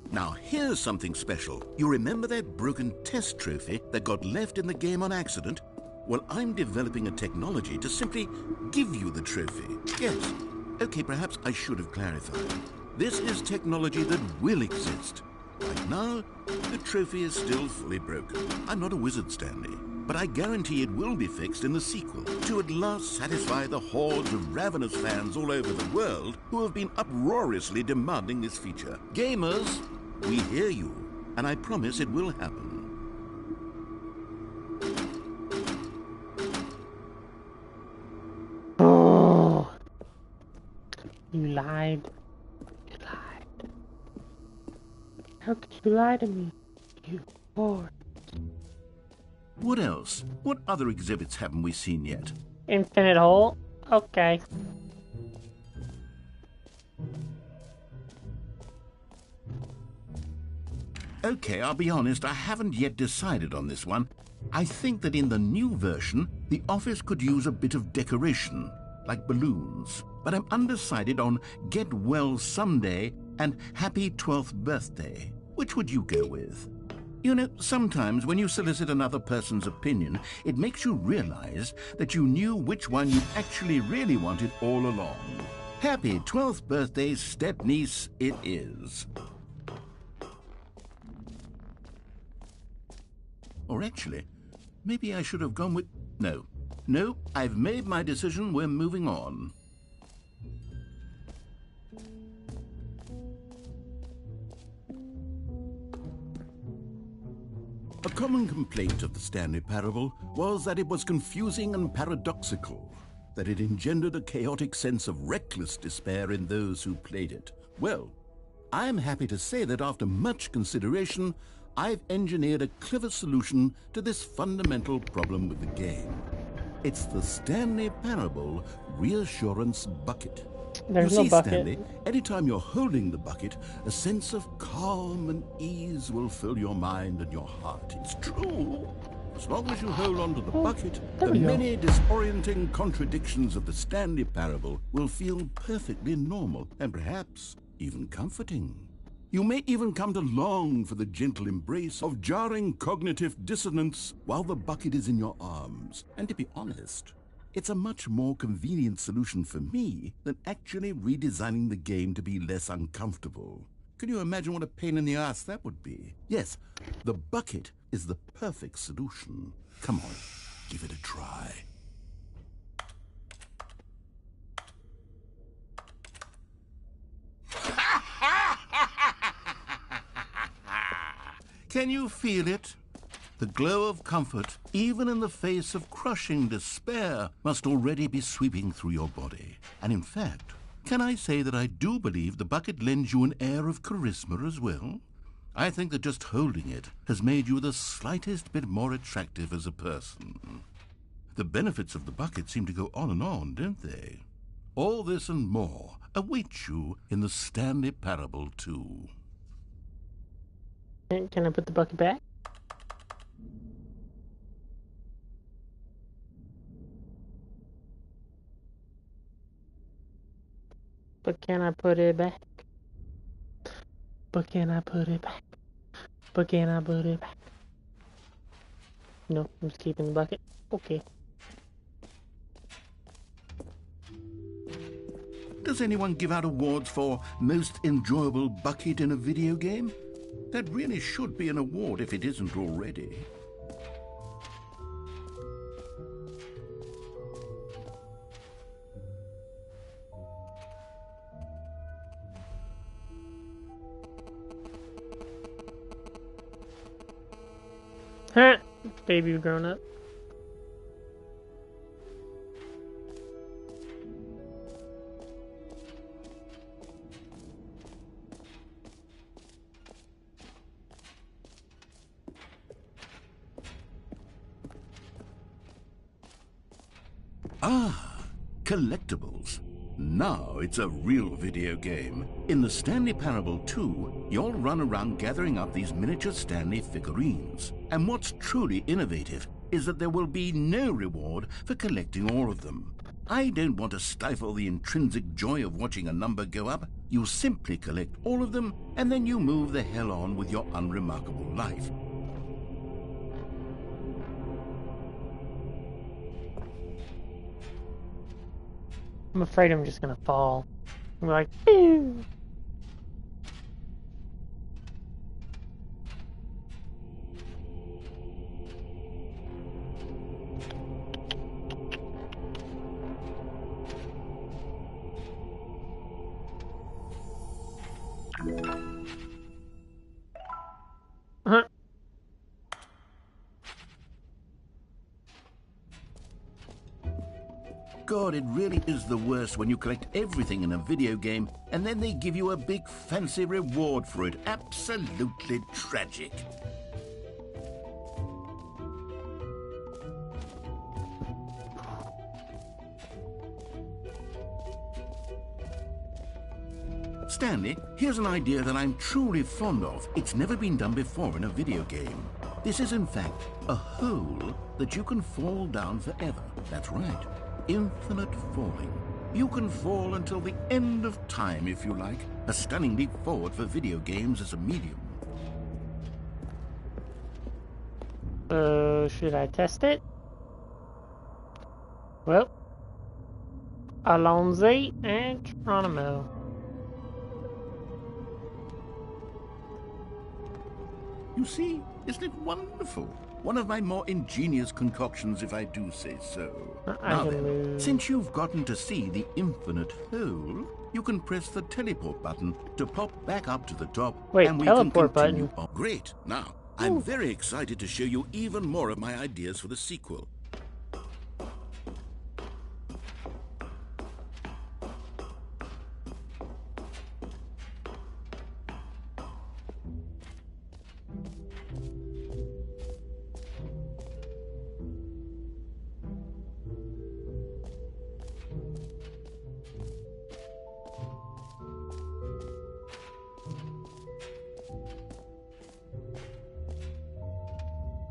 Now, here's something special. You remember that broken test trophy that got left in the game on accident? Well, I'm developing a technology to simply give you the trophy. Yes. Okay, perhaps I should have clarified. This is technology that will exist. Right now, the trophy is still fully broken. I'm not a wizard, Stanley, but I guarantee it will be fixed in the sequel to at last satisfy the hordes of ravenous fans all over the world who have been uproariously demanding this feature. Gamers, we hear you, and I promise it will happen. Oh, you lied. You lied. How could you lie to me? You whore. What else? What other exhibits haven't we seen yet? Infinite hole? Okay. Okay, I'll be honest, I haven't yet decided on this one. I think that in the new version, the office could use a bit of decoration, like balloons. But I'm undecided on Get Well Someday and Happy 12th Birthday. Which would you go with? You know, sometimes when you solicit another person's opinion, it makes you realize that you knew which one you actually really wanted all along. Happy 12th birthday, step-niece, it is. Or actually, maybe I should have gone with... No, I've made my decision, we're moving on. A common complaint of the Stanley Parable was that it was confusing and paradoxical, that it engendered a chaotic sense of reckless despair in those who played it. Well, I am happy to say that after much consideration, I've engineered a clever solution to this fundamental problem with the game. It's the Stanley Parable Reassurance Bucket. There's You no see, bucket. Stanley, anytime you're holding the bucket, a sense of calm and ease will fill your mind and your heart. It's true. As long as you hold on to the bucket, there the we go. many disorienting contradictions of the Stanley Parable will feel perfectly normal and perhaps even comforting. You may even come to long for the gentle embrace of jarring cognitive dissonance while the bucket is in your arms. And to be honest, it's a much more convenient solution for me than actually redesigning the game to be less uncomfortable. Can you imagine what a pain in the ass that would be? Yes, the bucket is the perfect solution. Come on, give it a try. Can you feel it? The glow of comfort, even in the face of crushing despair, must already be sweeping through your body. And in fact, can I say that I do believe the bucket lends you an air of charisma as well? I think that just holding it has made you the slightest bit more attractive as a person. The benefits of the bucket seem to go on, don't they? All this and more await you in the Stanley Parable 2. Can I put the bucket back? But can I put it back? But can I put it back? But can I put it back? No, I'm just keeping the bucket. Okay. Does anyone give out awards for most enjoyable bucket in a video game? That really should be an award if it isn't already. Huh? Baby grown up. Ah, collectibles. Now it's a real video game. In the Stanley Parable 2, you'll run around gathering up these miniature Stanley figurines. And what's truly innovative is that there will be no reward for collecting all of them. I don't want to stifle the intrinsic joy of watching a number go up. You simply collect all of them, and then you move the hell on with your unremarkable life. I'm afraid I'm just gonna fall. I'm like, ew. Huh? God, it really is the worst when you collect everything in a video game and then they give you a big fancy reward for it. Absolutely tragic. Stanley, here's an idea that I'm truly fond of. It's never been done before in a video game. This is in fact a hole that you can fall down forever. That's right. Infinite falling. You can fall until the end of time, if you like. A stunning leap forward for video games as a medium. Should I test it? Well, Alonzi and Geronimo. You see, isn't it wonderful? One of my more ingenious concoctions, if I do say so. Now then, since you've gotten to see the infinite hole, you can press the teleport button to pop back up to the top. Wait, and we teleport can continue button? on. Great. Now, I'm very excited to show you even more of my ideas for the sequel.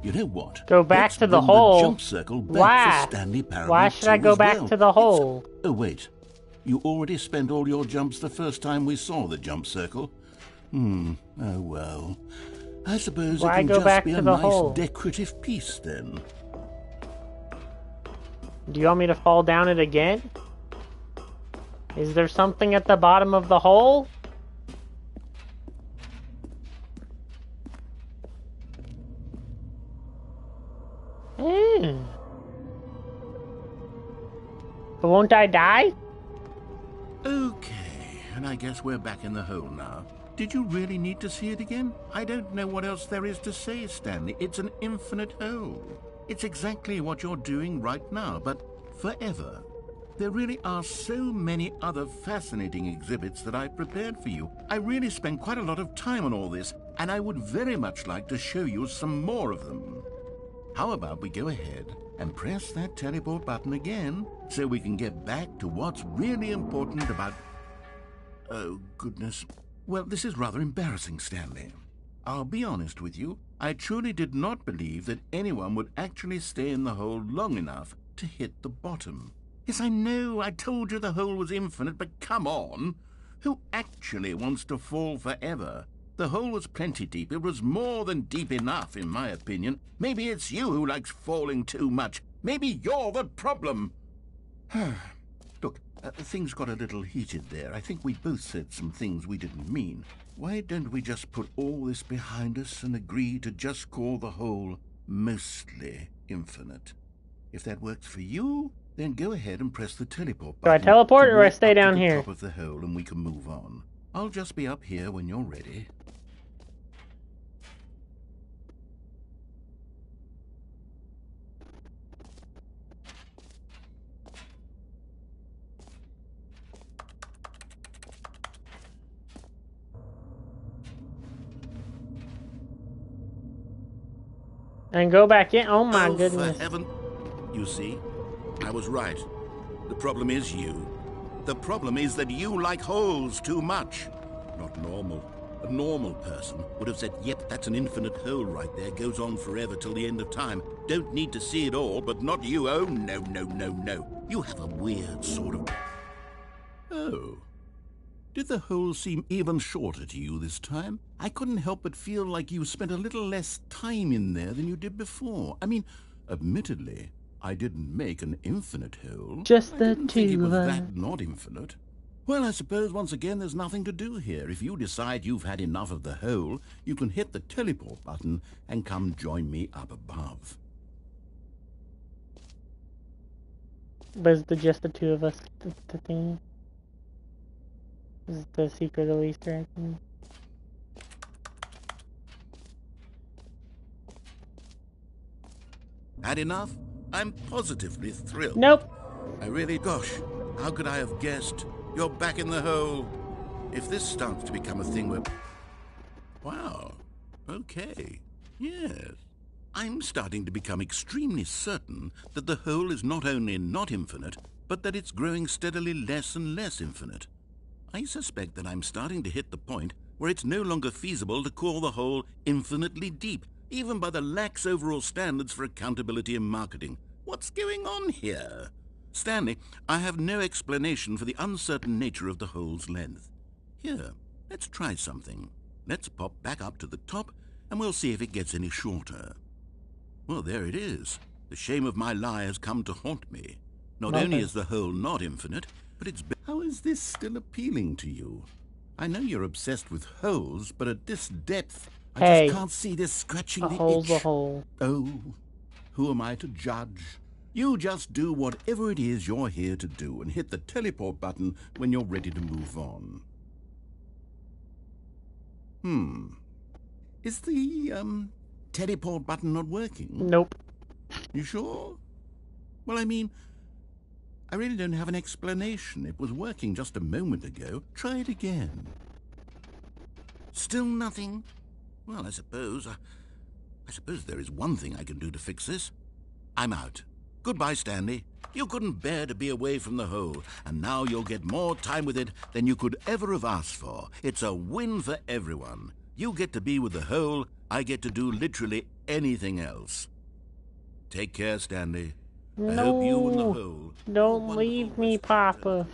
You know what? Go back Let's to the bring hole. Jump circle back Why? for Stanley Parable Why should I 2 go as back well. to the hole? Oh wait, you already spent all your jumps the first time we saw the jump circle. Oh well. I suppose Why it can go just back be to a the nice hole? decorative piece then. Do you want me to fall down it again? Is there something at the bottom of the hole? But won't I die? Okay, and I guess we're back in the hole now. Did you really need to see it again? I don't know what else there is to say, Stanley. It's an infinite hole. It's exactly what you're doing right now, but forever. There really are so many other fascinating exhibits that I prepared for you. I really spent quite a lot of time on all this, and I would very much like to show you some more of them. How about we go ahead and press that teleport button again so we can get back to what's really important about... Oh, goodness. Well, this is rather embarrassing, Stanley. I'll be honest with you. I truly did not believe that anyone would actually stay in the hole long enough to hit the bottom. Yes, I know, I told you the hole was infinite, but come on. Who actually wants to fall forever? The hole was plenty deep. It was more than deep enough, in my opinion. Maybe it's you who likes falling too much. Maybe you're the problem. Look, things got a little heated there. I think we both said some things we didn't mean. Why don't we just put all this behind us and agree to just call the hole mostly infinite? If that works for you, then go ahead and press the teleport button. Do I teleport to or I walk stay up to down the here? top of the hole and we can move on. I'll just be up here when you're ready. And go back in. Oh my Oh, goodness. for heaven. You see, I was right. The problem is you. The problem is that you like holes too much. Not normal. A normal person would have said, yep, that's an infinite hole right there. Goes on forever till the end of time. Don't need to see it all, but not you. Oh, no, no, no, no. You have a weird sort of... Oh. Did the hole seem even shorter to you this time? I couldn't help but feel like you spent a little less time in there than you did before. I mean, admittedly, I didn't make an infinite hole. Just I the didn't think it two was of us. that not infinite. Well, I suppose once again there's nothing to do here. If you decide you've had enough of the hole, you can hit the teleport button and come join me up above. But is the just the two of us the thing? Is it the secret of Easter egg thing? Had enough? I'm positively thrilled. Nope. I really, gosh, how could I have guessed? You're back in the hole. If this starts to become a thing where... Wow. Okay. Yes. I'm starting to become extremely certain that the hole is not only not infinite, but that it's growing steadily less and less infinite. I suspect that I'm starting to hit the point where it's no longer feasible to call the hole infinitely deep, even by the lax overall standards for accountability and marketing. What's going on here? Stanley, I have no explanation for the uncertain nature of the hole's length. Here, let's try something. Let's pop back up to the top, and we'll see if it gets any shorter. Well, there it is. The shame of my lie has come to haunt me. Not only is the hole not infinite, but it's... How is this still appealing to you? I know you're obsessed with holes, but at this depth, I Hey, just can't see this scratching a the hole's itch. a hole. Oh, who am I to judge? You just do whatever it is you're here to do and hit the teleport button when you're ready to move on. Is the, teleport button not working? Nope. You sure? Well, I mean, I really don't have an explanation. It was working just a moment ago. Try it again. Still nothing? Well, I suppose there is one thing I can do to fix this. I'm out. Goodbye, Stanley. You couldn't bear to be away from the hole, and now you'll get more time with it than you could ever have asked for. It's a win for everyone. You get to be with the hole, I get to do literally anything else. Take care, Stanley. I hope you and the No. hole... Don't leave me, Papa.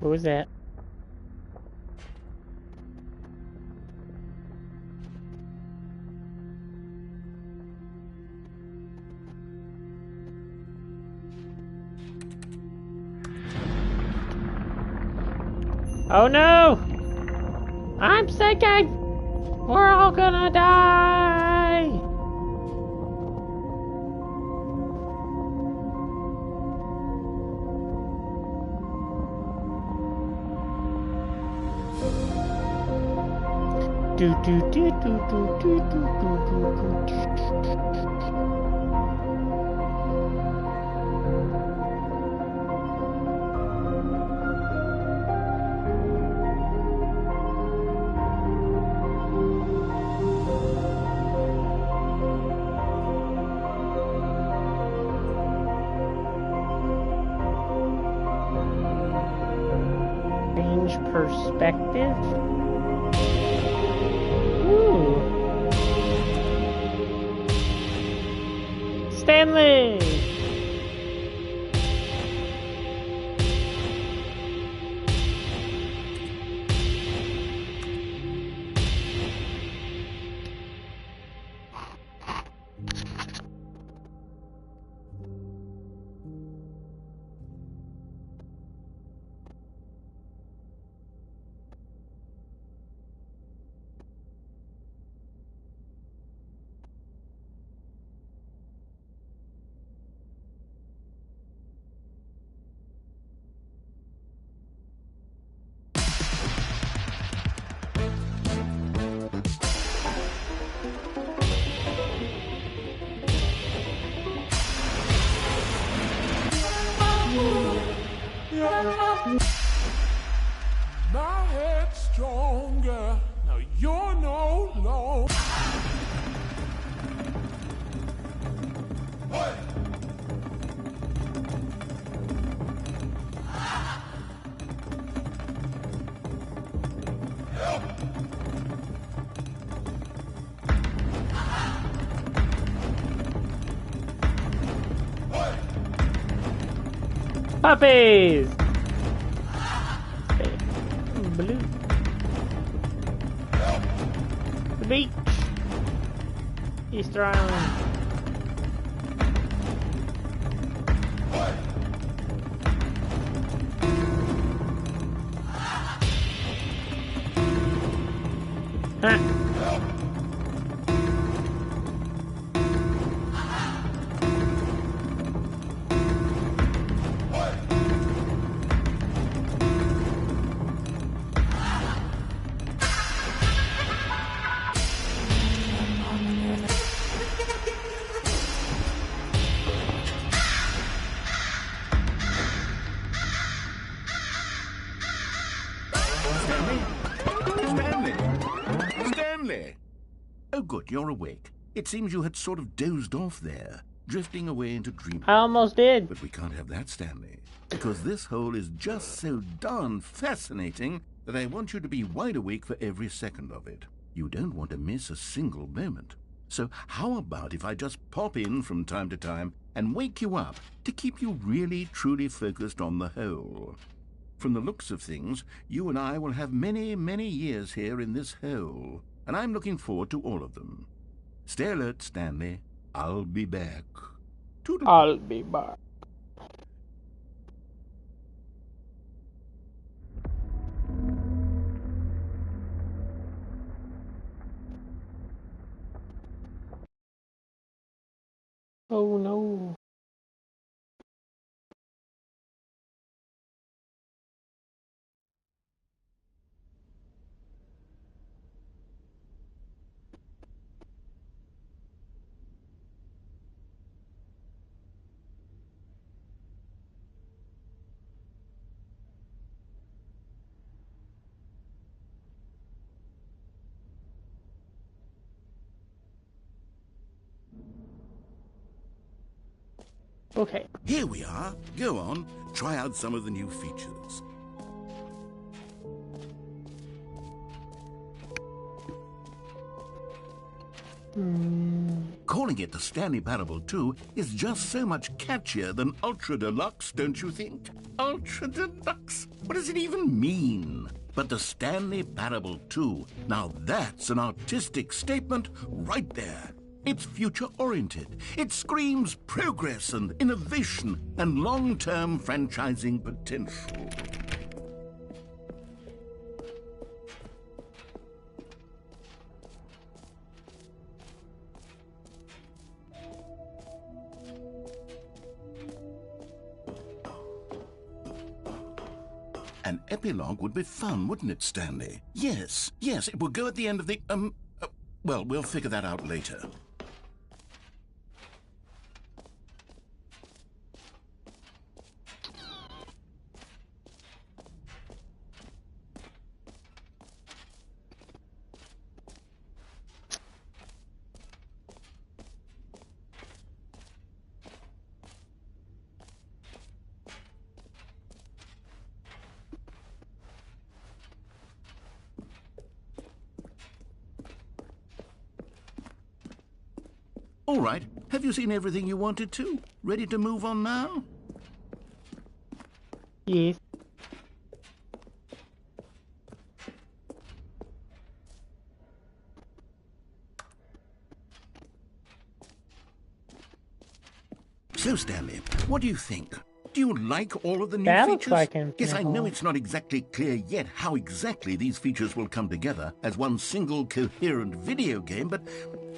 What was that? Oh no! I'm sinking! We're all gonna die! Do do do do do do do do do. Change perspective. Ooh. Stanley! My head's stronger. Now you're no longer. Puppies! Blue. The beach. Easter Island. Huh. Stanley! Oh, good, you're awake. It seems you had sort of dozed off there, drifting away into dreamland. I almost did. But we can't have that, Stanley, because this hole is just so darn fascinating that I want you to be wide awake for every second of it. You don't want to miss a single moment. So how about if I just pop in from time to time and wake you up to keep you really, truly focused on the hole? From the looks of things, you and I will have many, many years here in this hole, and I'm looking forward to all of them. Stay alert, Stanley. I'll be back. Toodle. I'll be back. Oh no. Okay. Here we are. Go on. Try out some of the new features. Calling it the Stanley Parable 2 is just so much catchier than Ultra Deluxe, don't you think? Ultra Deluxe? What does it even mean? But the Stanley Parable 2, now that's an artistic statement right there. It's future-oriented. It screams progress and innovation and long-term franchising potential. An epilogue would be fun, wouldn't it, Stanley? Yes, yes, it will go at the end of the, well, we'll figure that out later. All right, have you seen everything you wanted to? Ready to move on now? Yes. So, Stanley, what do you think? Do you like all of the new That features? looks like Infinite Yes, I know Hall. it's not exactly clear yet how exactly these features will come together as one single coherent video game, but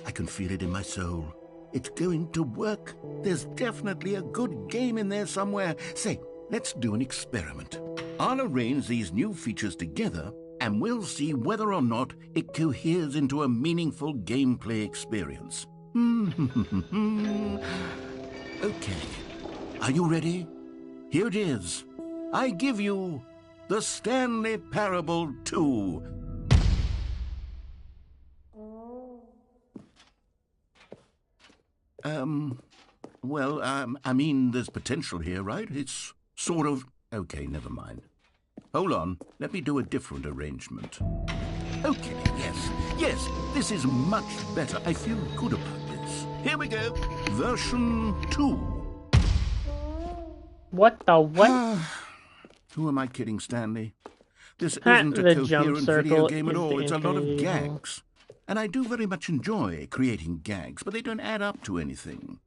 I can feel it in my soul. It's going to work. There's definitely a good game in there somewhere. Say, let's do an experiment. I'll arrange these new features together, and we'll see whether or not it coheres into a meaningful gameplay experience. Okay. Are you ready? Here it is. I give you the Stanley Parable 2. I mean, there's potential here, right? It's sort of... Okay, never mind. Hold on. Let me do a different arrangement. Okay, yes, this is much better. I feel good about this. Here we go. Version 2. What the what? Who am I kidding, Stanley? This Ha, isn't a the jump coherent video circle game at is all. the It's a lot of infinity hall. gags. And I do very much enjoy creating gags, but they don't add up to anything.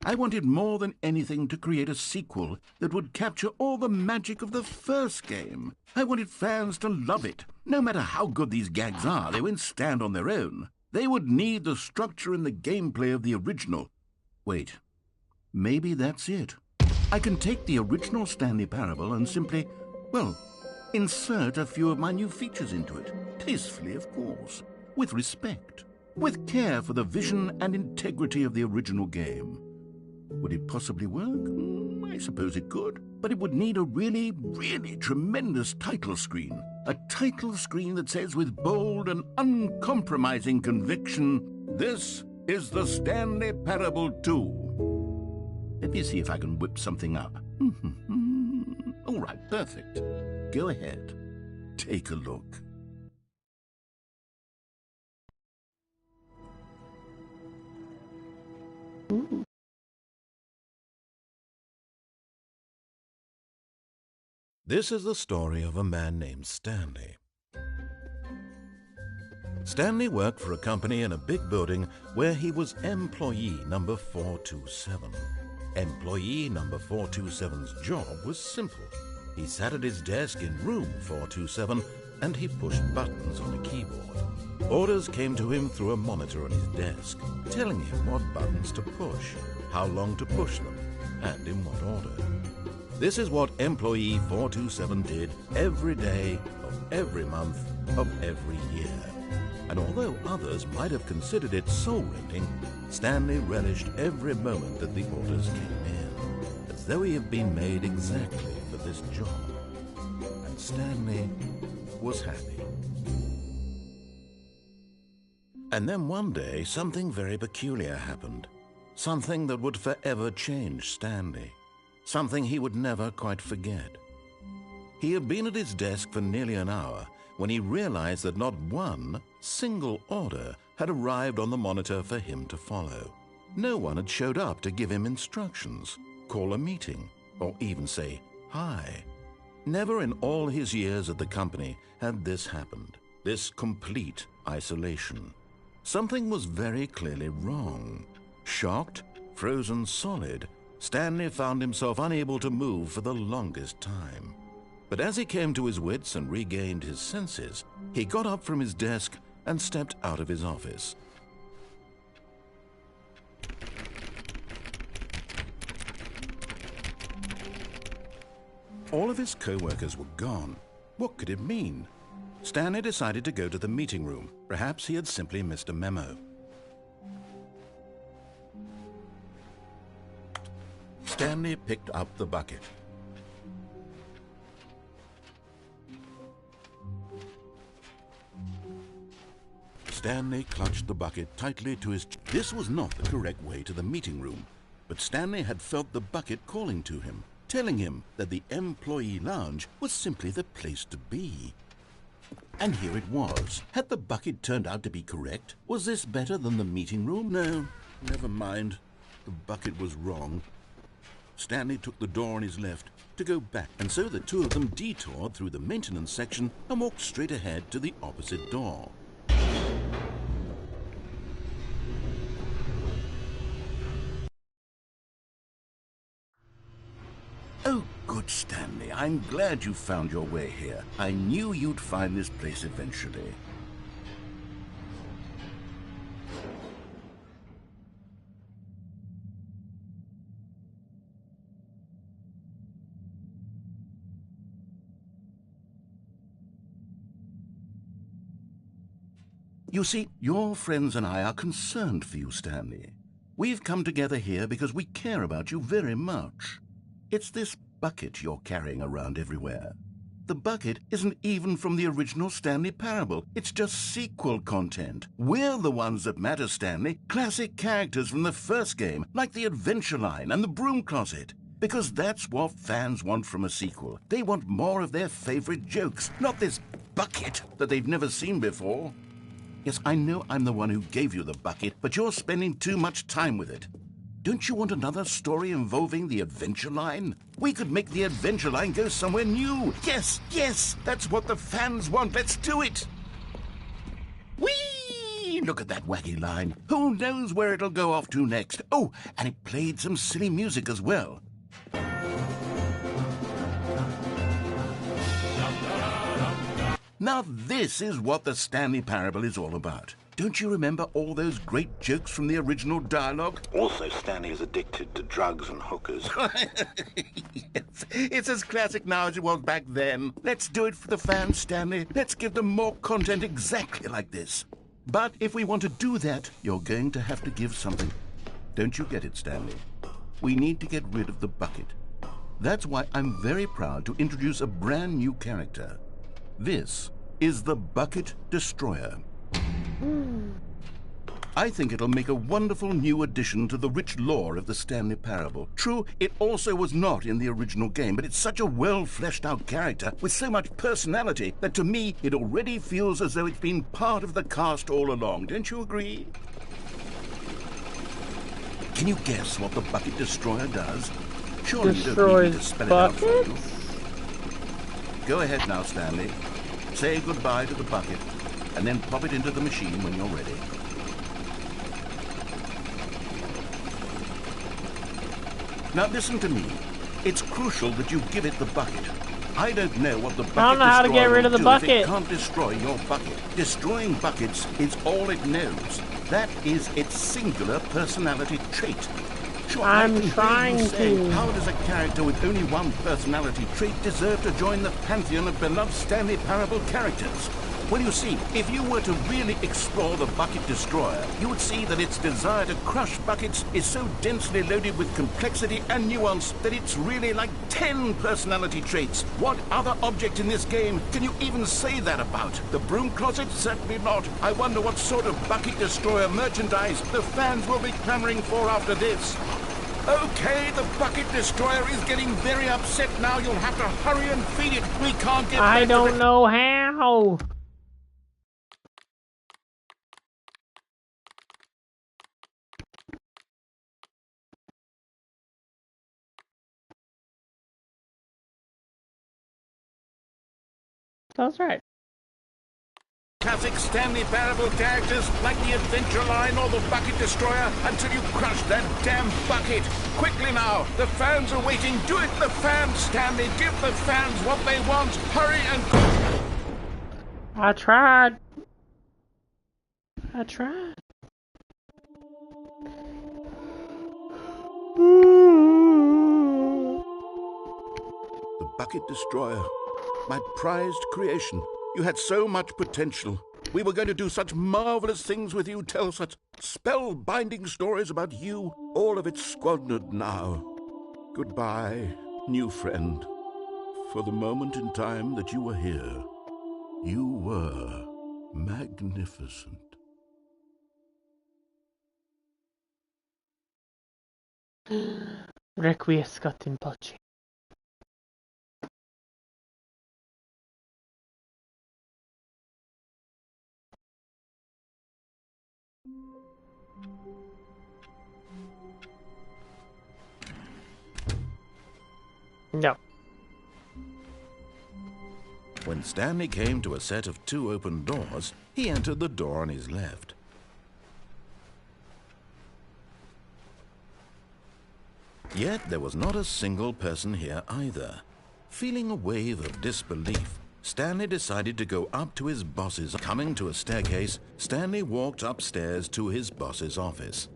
I wanted more than anything to create a sequel that would capture all the magic of the first game. I wanted fans to love it. No matter how good these gags are, they won't stand on their own. They would need the structure and the gameplay of the original. Wait, maybe that's it. I can take the original Stanley Parable and simply, well, insert a few of my new features into it. Tastefully, of course. With respect. With care for the vision and integrity of the original game. Would it possibly work? I suppose it could. But it would need a really, really tremendous title screen. A title screen that says with bold and uncompromising conviction, "This is the Stanley Parable 2." Let me see if I can whip something up. All right, perfect. Go ahead. Take a look. This is the story of a man named Stanley. Stanley worked for a company in a big building where he was employee number 427. Employee number 427's job was simple. He sat at his desk in room 427 and he pushed buttons on a keyboard. Orders came to him through a monitor on his desk, telling him what buttons to push, how long to push them, and in what order. This is what employee 427 did every day of every month of every year. And although others might have considered it soul-rending, Stanley relished every moment that the orders came in, as though he had been made exactly for this job. And Stanley was happy. And then one day, something very peculiar happened. Something that would forever change Stanley. Something he would never quite forget. He had been at his desk for nearly an hour when he realized that not one single order had arrived on the monitor for him to follow. No one had showed up to give him instructions, call a meeting, or even say hi. Never in all his years at the company had this happened, this complete isolation. Something was very clearly wrong. Shocked, frozen solid, Stanley found himself unable to move for the longest time. But as he came to his wits and regained his senses, he got up from his desk and stepped out of his office. All of his co-workers were gone. What could it mean? Stanley decided to go to the meeting room. Perhaps he had simply missed a memo. Stanley picked up the bucket. Stanley clutched the bucket tightly to his... This was not the correct way to the meeting room, but Stanley had felt the bucket calling to him, telling him that the employee lounge was simply the place to be. And here it was. Had the bucket turned out to be correct? Was this better than the meeting room? No, never mind. The bucket was wrong. Stanley took the door on his left to go back, and so the two of them detoured through the maintenance section and walked straight ahead to the opposite door. Oh, good, Stanley. I'm glad you found your way here. I knew you'd find this place eventually. You see, your friends and I are concerned for you, Stanley. We've come together here because we care about you very much. It's this bucket you're carrying around everywhere. The bucket isn't even from the original Stanley Parable. It's just sequel content. We're the ones that matter, Stanley. Classic characters from the first game, like the Adventure Line and the Broom Closet. Because that's what fans want from a sequel. They want more of their favorite jokes, not this bucket that they've never seen before. Yes, I know I'm the one who gave you the bucket, but you're spending too much time with it. Don't you want another story involving the Adventure Line? We could make the Adventure Line go somewhere new. Yes, yes, that's what the fans want. Let's do it. Whee! Look at that wacky line. Who knows where it'll go off to next? Oh, and it played some silly music as well. Now this is what the Stanley Parable is all about. Don't you remember all those great jokes from the original dialogue? Also, Stanley is addicted to drugs and hookers. Yes, it's as classic now as it was back then. Let's do it for the fans, Stanley. Let's give them more content exactly like this. But if we want to do that, you're going to have to give something. Don't you get it, Stanley? We need to get rid of the bucket. That's why I'm very proud to introduce a brand new character. This is the Bucket Destroyer. I think it'll make a wonderful new addition to the rich lore of the Stanley Parable. True, it also was not in the original game, but it's such a well-fleshed-out character with so much personality that to me it already feels as though it's been part of the cast all along. Don't you agree? Can you guess what the Bucket Destroyer does? Surely you don't need me to spell it out for you. Go ahead now, Stanley. Say goodbye to the bucket, and then pop it into the machine when you're ready. Now listen to me. It's crucial that you give it the bucket. I don't know what the bucket I don't know how to get rid of the bucket. It can't destroy your bucket. Destroying buckets is all it knows. That is its singular personality trait. Sure, I'm trying to. How does a character with only one personality trait deserve to join the pantheon of beloved Stanley Parable characters? Well, you see, if you were to really explore the Bucket Destroyer, you would see that its desire to crush buckets is so densely loaded with complexity and nuance that it's really like 10 personality traits. What other object in this game can you even say that about? The Broom Closet? Certainly not. I wonder what sort of Bucket Destroyer merchandise the fans will be clamoring for after this. Okay, the Bucket Destroyer is getting very upset now. You'll have to hurry and feed it. We can't get I back to don't the... know how. That's right. Classic Stanley Parable characters like the Adventure Line or the Bucket Destroyer until you crush that damn bucket. Quickly now, the fans are waiting. Do it, the fans, Stanley. Give the fans what they want. Hurry and... I tried. I tried. The bucket destroyer. My prized creation. You had so much potential. We were going to do such marvelous things with you, tell such spellbinding stories about you. All of it squandered now. Goodbye, new friend. For the moment in time that you were here, you were magnificent. Requiescat in pace. No. When Stanley came to a set of 2 open doors, he entered the door on his left. Yet there was not a single person here either. Feeling a wave of disbelief, Stanley decided to go up to his boss's. Coming to a staircase, Stanley walked upstairs to his boss's office.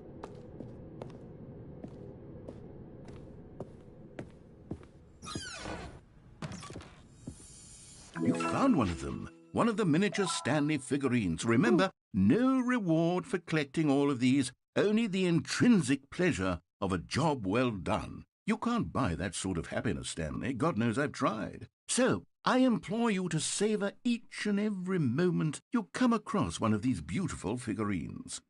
You found one of them. One of the miniature Stanley figurines. Remember, no reward for collecting all of these, only the intrinsic pleasure of a job well done. You can't buy that sort of happiness, Stanley. God knows I've tried. So, I implore you to savor each and every moment you come across one of these beautiful figurines.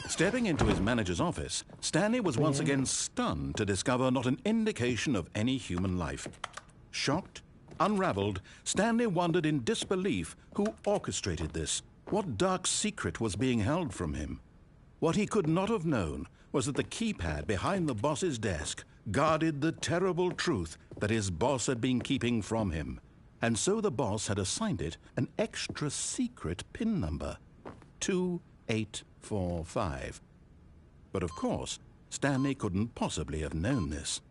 Stepping into his manager's office, Stanley was once again stunned to discover not an indication of any human life. Shocked, unraveled, Stanley wondered in disbelief who orchestrated this. What dark secret was being held from him? What he could not have known was that the keypad behind the boss's desk guarded the terrible truth that his boss had been keeping from him. And so the boss had assigned it an extra secret PIN number, 2845. But of course, Stanley couldn't possibly have known this.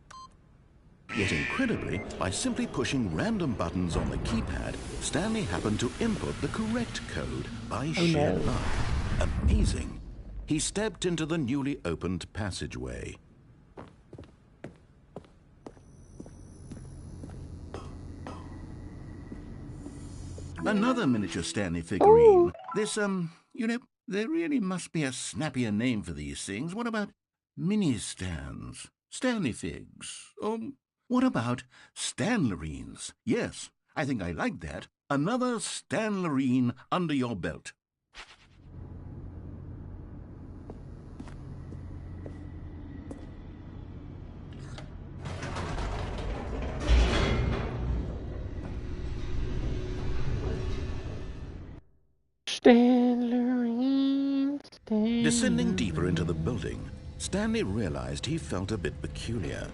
Yet incredibly, by simply pushing random buttons on the keypad, Stanley happened to input the correct code by sheer luck. Amazing. He stepped into the newly opened passageway. Another miniature Stanley figurine. This, there really must be a snappier name for these things. What about mini-stands? Stanley figs? Or what about Stanlerines? Yes, I think I like that. Another Stanlerine under your belt. Descending deeper into the building, Stanley realized he felt a bit peculiar.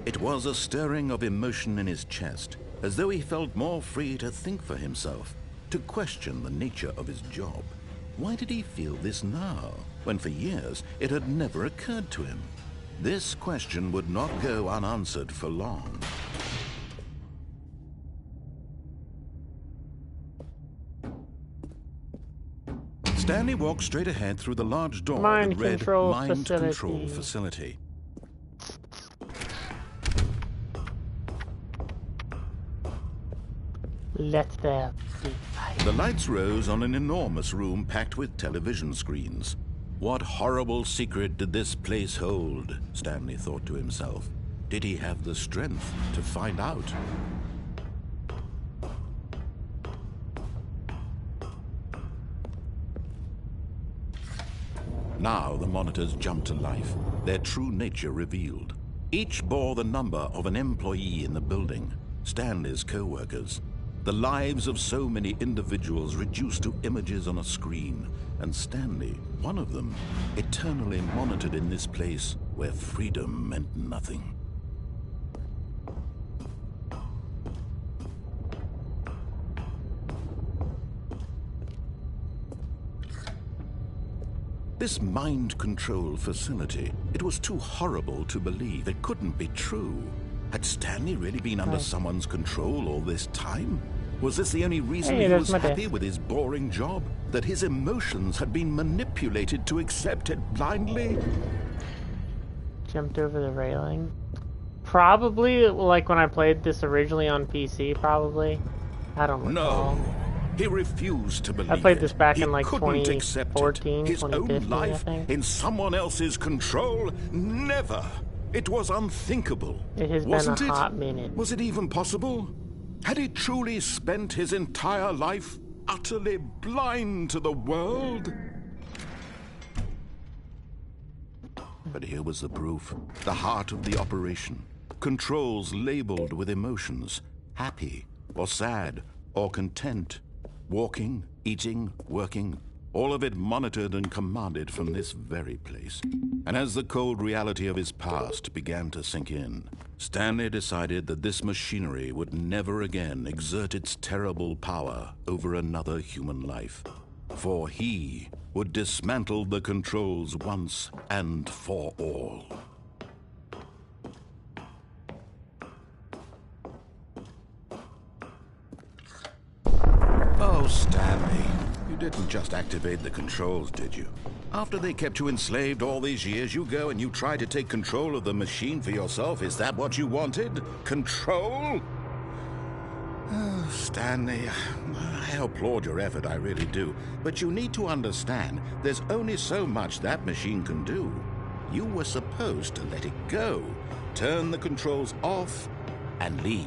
It was a stirring of emotion in his chest, as though he felt more free to think for himself, to question the nature of his job. Why did he feel this now, when for years it had never occurred to him? This question would not go unanswered for long. Stanley walked straight ahead through the large door that read Mind Control Facility. Let there be fire. The lights rose on an enormous room packed with television screens. What horrible secret did this place hold? Stanley thought to himself. Did he have the strength to find out? Now the monitors jumped to life, their true nature revealed. Each bore the number of an employee in the building, Stanley's co-workers. The lives of so many individuals reduced to images on a screen, and Stanley, one of them, eternally monitored in this place where freedom meant nothing. This mind control facility, it was too horrible to believe. It couldn't be true. Had Stanley really been under someone's control all this time? Was this the only reason Hey, he there's was my happy desk. with his boring job? That his emotions had been manipulated to accept it blindly? Jumped over the railing. Probably, like when I played this originally on PC, probably. I don't recall. No. He refused to believe I played this back he in like couldn't accept 2014, it. His 2015, own I life think. in someone else's control? Never. It was unthinkable. It has Wasn't been a it? hot minute. Was it even possible? Had he truly spent his entire life utterly blind to the world? But here was the proof. The heart of the operation. Controls labeled with emotions. Happy, or sad, or content. Walking, eating, working. All of it monitored and commanded from this very place. And as the cold reality of his past began to sink in, Stanley decided that this machinery would never again exert its terrible power over another human life. For he would dismantle the controls once and for all. Oh, Stanley, you didn't just activate the controls, did you? After they kept you enslaved all these years, you go and you try to take control of the machine for yourself. Is that what you wanted? Control? Oh, Stanley, I applaud your effort, I really do. But you need to understand, there's only so much that machine can do. You were supposed to let it go, turn the controls off, and leave.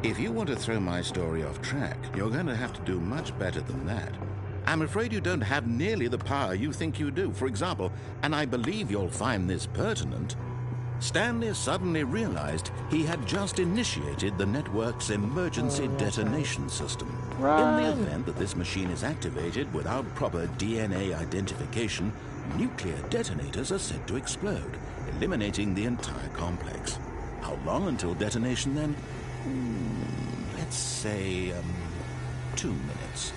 If you want to throw my story off track, you're going to have to do much better than that. I'm afraid you don't have nearly the power you think you do. For example, and I believe you'll find this pertinent, Stanley suddenly realized he had just initiated the network's emergency detonation system. In the event that this machine is activated without proper DNA identification, nuclear detonators are said to explode, eliminating the entire complex. How long until detonation then? Let's say, 2 minutes.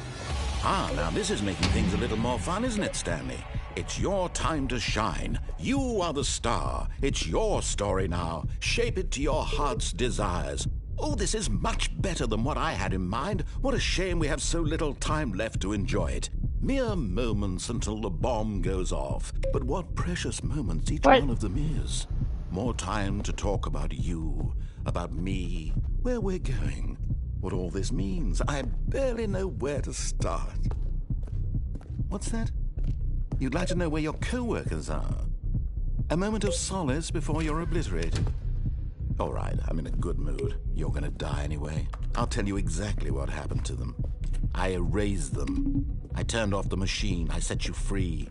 Ah, now this is making things a little more fun, isn't it, Stanley? It's your time to shine. You are the star. It's your story now. Shape it to your heart's desires. Oh, this is much better than what I had in mind. What a shame we have so little time left to enjoy it. Mere moments until the bomb goes off. But what precious moments each one of them is. More time to talk about you, about me, where we're going, what all this means. I barely know where to start. What's that? You'd like to know where your co-workers are? A moment of solace before you're obliterated. All right, I'm in a good mood. You're gonna die anyway. I'll tell you exactly what happened to them. I erased them. I turned off the machine. I set you free.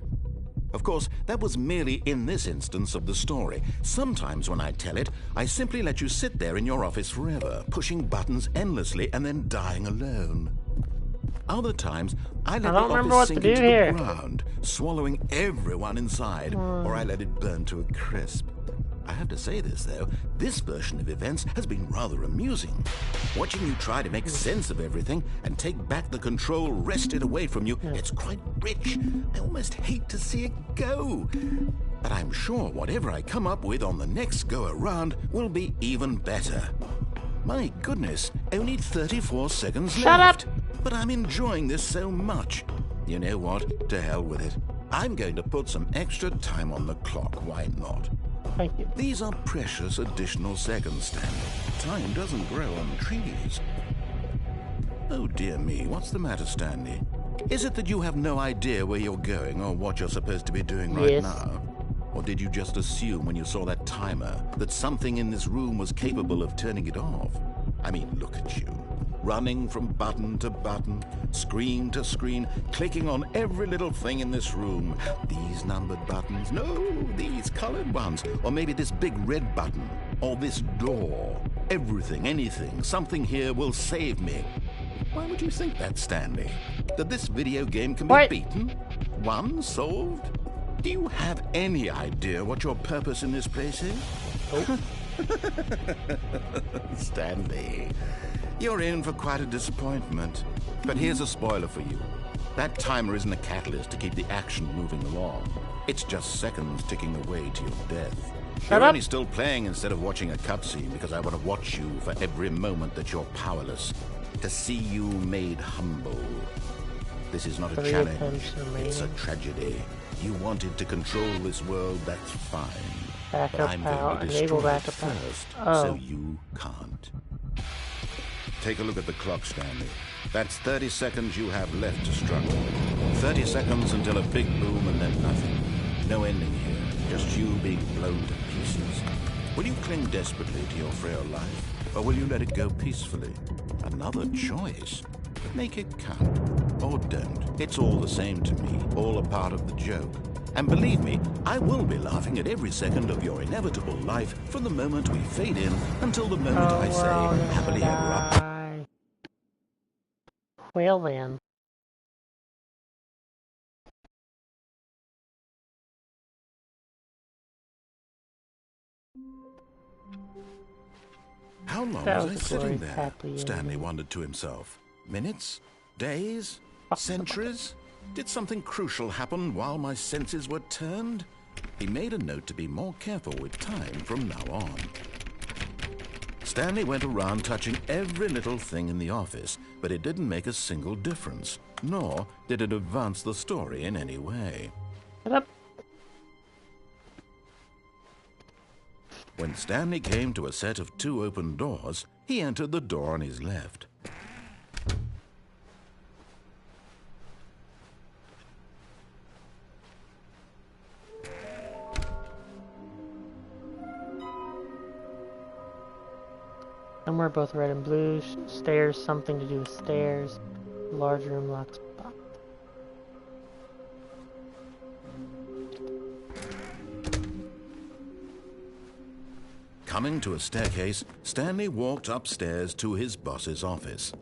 Of course, that was merely in this instance of the story. Sometimes when I tell it, I simply let you sit there in your office forever, pushing buttons endlessly and then dying alone. Other times, I let the office sink into the ground, swallowing everyone inside, or I let it burn to a crisp. I have to say this, though, this version of events has been rather amusing. Watching you try to make sense of everything and take back the control wrested away from you, it's quite rich. I almost hate to see it go. But I'm sure whatever I come up with on the next go-around will be even better. My goodness, only 34 seconds left. But I'm enjoying this so much. You know what? To hell with it. I'm going to put some extra time on the clock. Why not? Thank you. These are precious additional seconds, Stanley. Time doesn't grow on trees. Oh, dear me. What's the matter, Stanley? Is it that you have no idea where you're going or what you're supposed to be doing right now? Or did you just assume when you saw that timer that something in this room was capable of turning it off? I mean, look at you. Running from button to button, screen to screen, clicking on every little thing in this room. These numbered buttons, no, these colored ones. Or maybe this big red button, or this door. Everything, anything, something here will save me. Why would you think that, Stanley? That this video game can be beaten? Won? Solved? Do you have any idea what your purpose in this place is? Oh. Stanley, you're in for quite a disappointment. But here's a spoiler for you. That timer isn't a catalyst to keep the action moving along. It's just seconds ticking away to your death. Shut You're up. only still playing instead of watching a cutscene because I want to watch you for every moment that you're powerless. To see you made humble. This is not a 3 challenge. attempts It's a remaining. tragedy. You wanted to control this world, that's fine. But Backup I'm power. going to Enable destroy it backup power. first, Oh. so you can't. Take a look at the clock, Stanley. That's 30 seconds you have left to struggle. 30 seconds until a big boom and then nothing. No ending here, just you being blown to pieces. Will you cling desperately to your frail life, or will you let it go peacefully? Another choice. Make it count, or don't. It's all the same to me, all a part of the joke. And believe me, I will be laughing at every second of your inevitable life from the moment we fade in until the moment I we're all say, gonna happily ever after. die. Well then. How long That was I was a sitting glorious there? happy Stanley ending. wondered to himself. Minutes? Days? Centuries? Did something crucial happen while my senses were turned? He made a note to be more careful with time from now on. Stanley went around touching every little thing in the office, but it didn't make a single difference, nor did it advance the story in any way. Shut up. When Stanley came to a set of 2 open doors, he entered the door on his left. Somewhere both red and blue. Stairs, something to do with stairs. Large room, locked spot. Coming to a staircase, Stanley walked upstairs to his boss's office.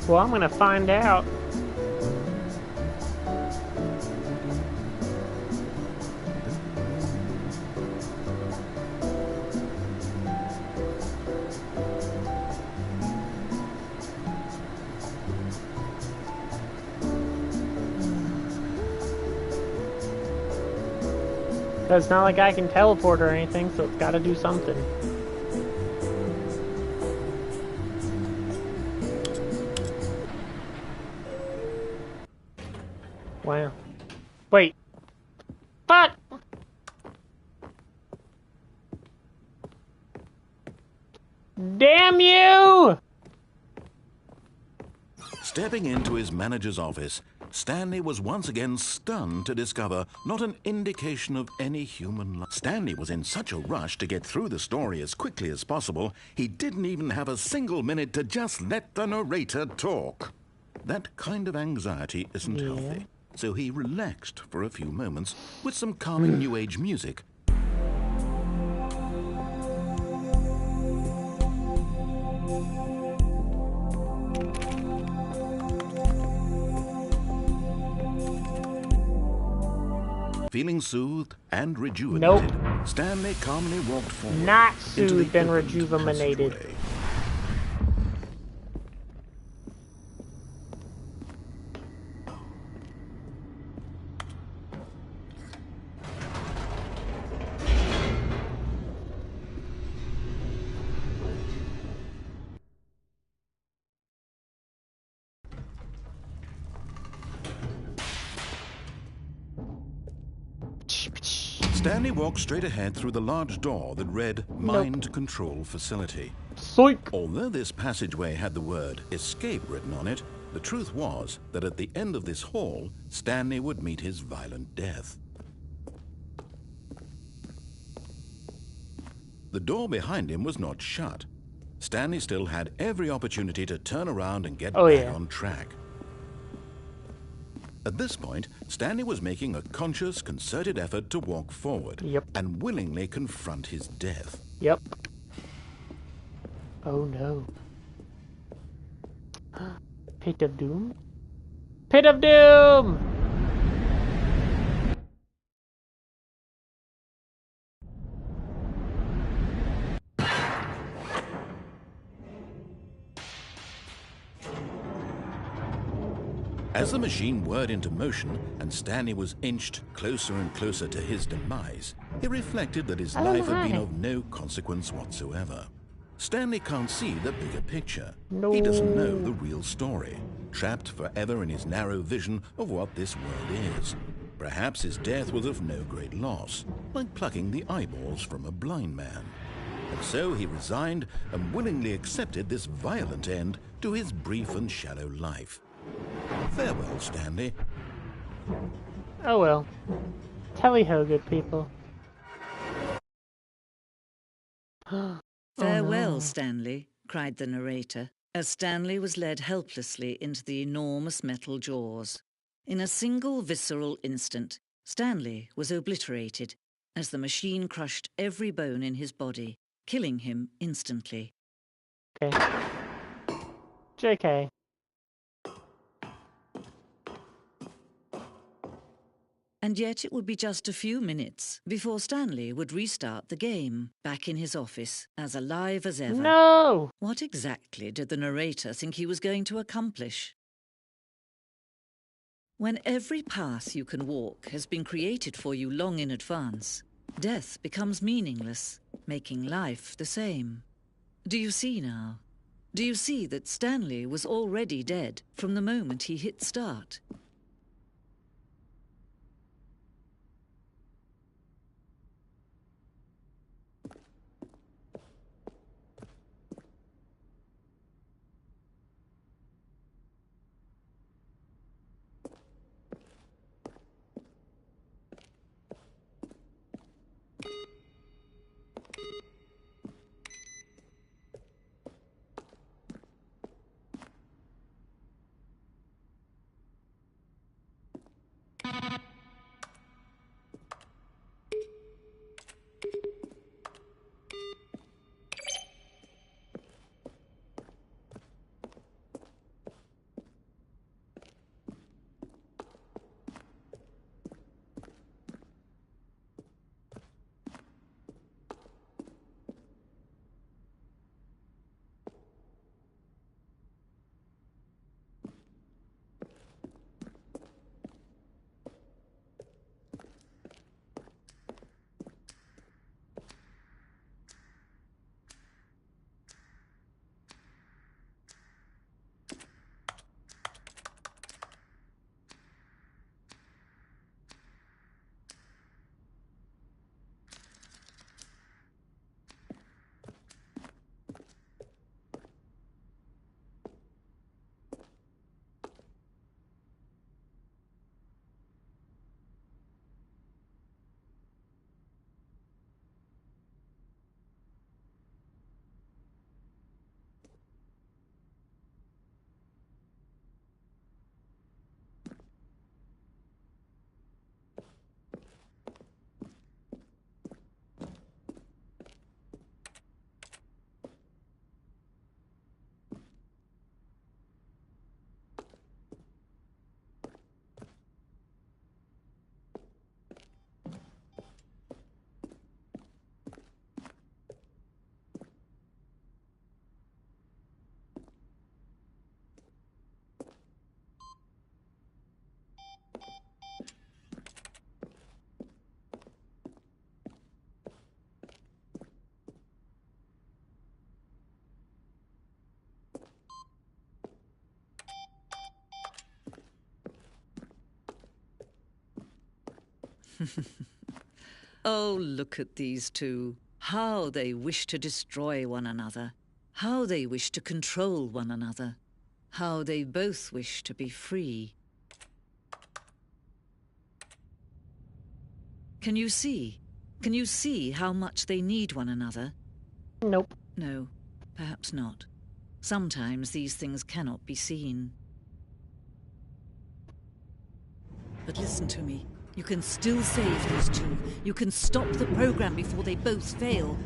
Well, I'm gonna find out. It's not like I can teleport or anything, so it's gotta do something. Wow. Wait. Fuck! Damn you! Stepping into his manager's office, Stanley was once again stunned to discover not an indication of any human life. Stanley was in such a rush to get through the story as quickly as possible, he didn't even have a single minute to just let the narrator talk. That kind of anxiety isn't healthy, so he relaxed for a few moments with some calming New Age music. Feeling soothed and rejuvenated, Stanley calmly walked forward. Not soothed and rejuvenated. Stanley walked straight ahead through the large door that read Mind Control Facility. Psych! Although this passageway had the word escape written on it, the truth was that at the end of this hall, Stanley would meet his violent death. The door behind him was not shut. Stanley still had every opportunity to turn around and get back on track. At this point, Stanley was making a conscious, concerted effort to walk forward and willingly confront his death. Oh no. Pit of Doom? Pit of Doom! As the machine whirred into motion and Stanley was inched closer and closer to his demise, he reflected that his life had been of no consequence whatsoever. Stanley can't see the bigger picture. He doesn't know the real story, trapped forever in his narrow vision of what this world is. Perhaps his death was of no great loss, like plucking the eyeballs from a blind man. And so he resigned and willingly accepted this violent end to his brief and shallow life. Farewell, Stanley. Oh well. Tally-ho, good people. Farewell, Stanley, cried the narrator, as Stanley was led helplessly into the enormous metal jaws. In a single visceral instant, Stanley was obliterated as the machine crushed every bone in his body, killing him instantly. Okay. JK. And yet it would be just a few minutes before Stanley would restart the game, back in his office, as alive as ever. No! What exactly did the narrator think he was going to accomplish? When every path you can walk has been created for you long in advance, death becomes meaningless, making life the same. Do you see now? Do you see that Stanley was already dead from the moment he hit start? Oh, look at these two. How they wish to destroy one another. How they wish to control one another. How they both wish to be free. Can you see? Can you see how much they need one another? Nope. No, perhaps not. Sometimes these things cannot be seen. But listen to me. You can still save these two. You can stop the program before they both fail.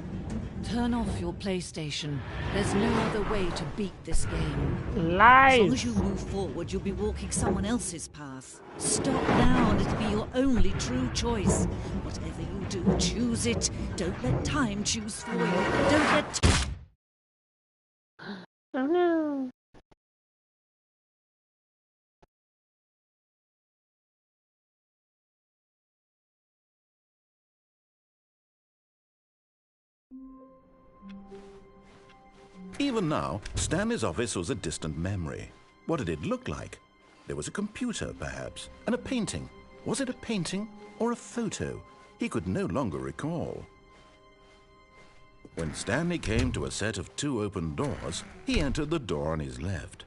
Turn off your PlayStation. There's no other way to beat this game. Lies! As long as you move forward, you'll be walking someone else's path. Stop now and it'll be your only true choice. Whatever you do, choose it. Don't let time choose for you. Don't let... Oh no. Even now, Stanley's office was a distant memory. What did it look like? There was a computer, perhaps, and a painting. Was it a painting or a photo? He could no longer recall. When Stanley came to a set of 2 open doors, he entered the door on his left.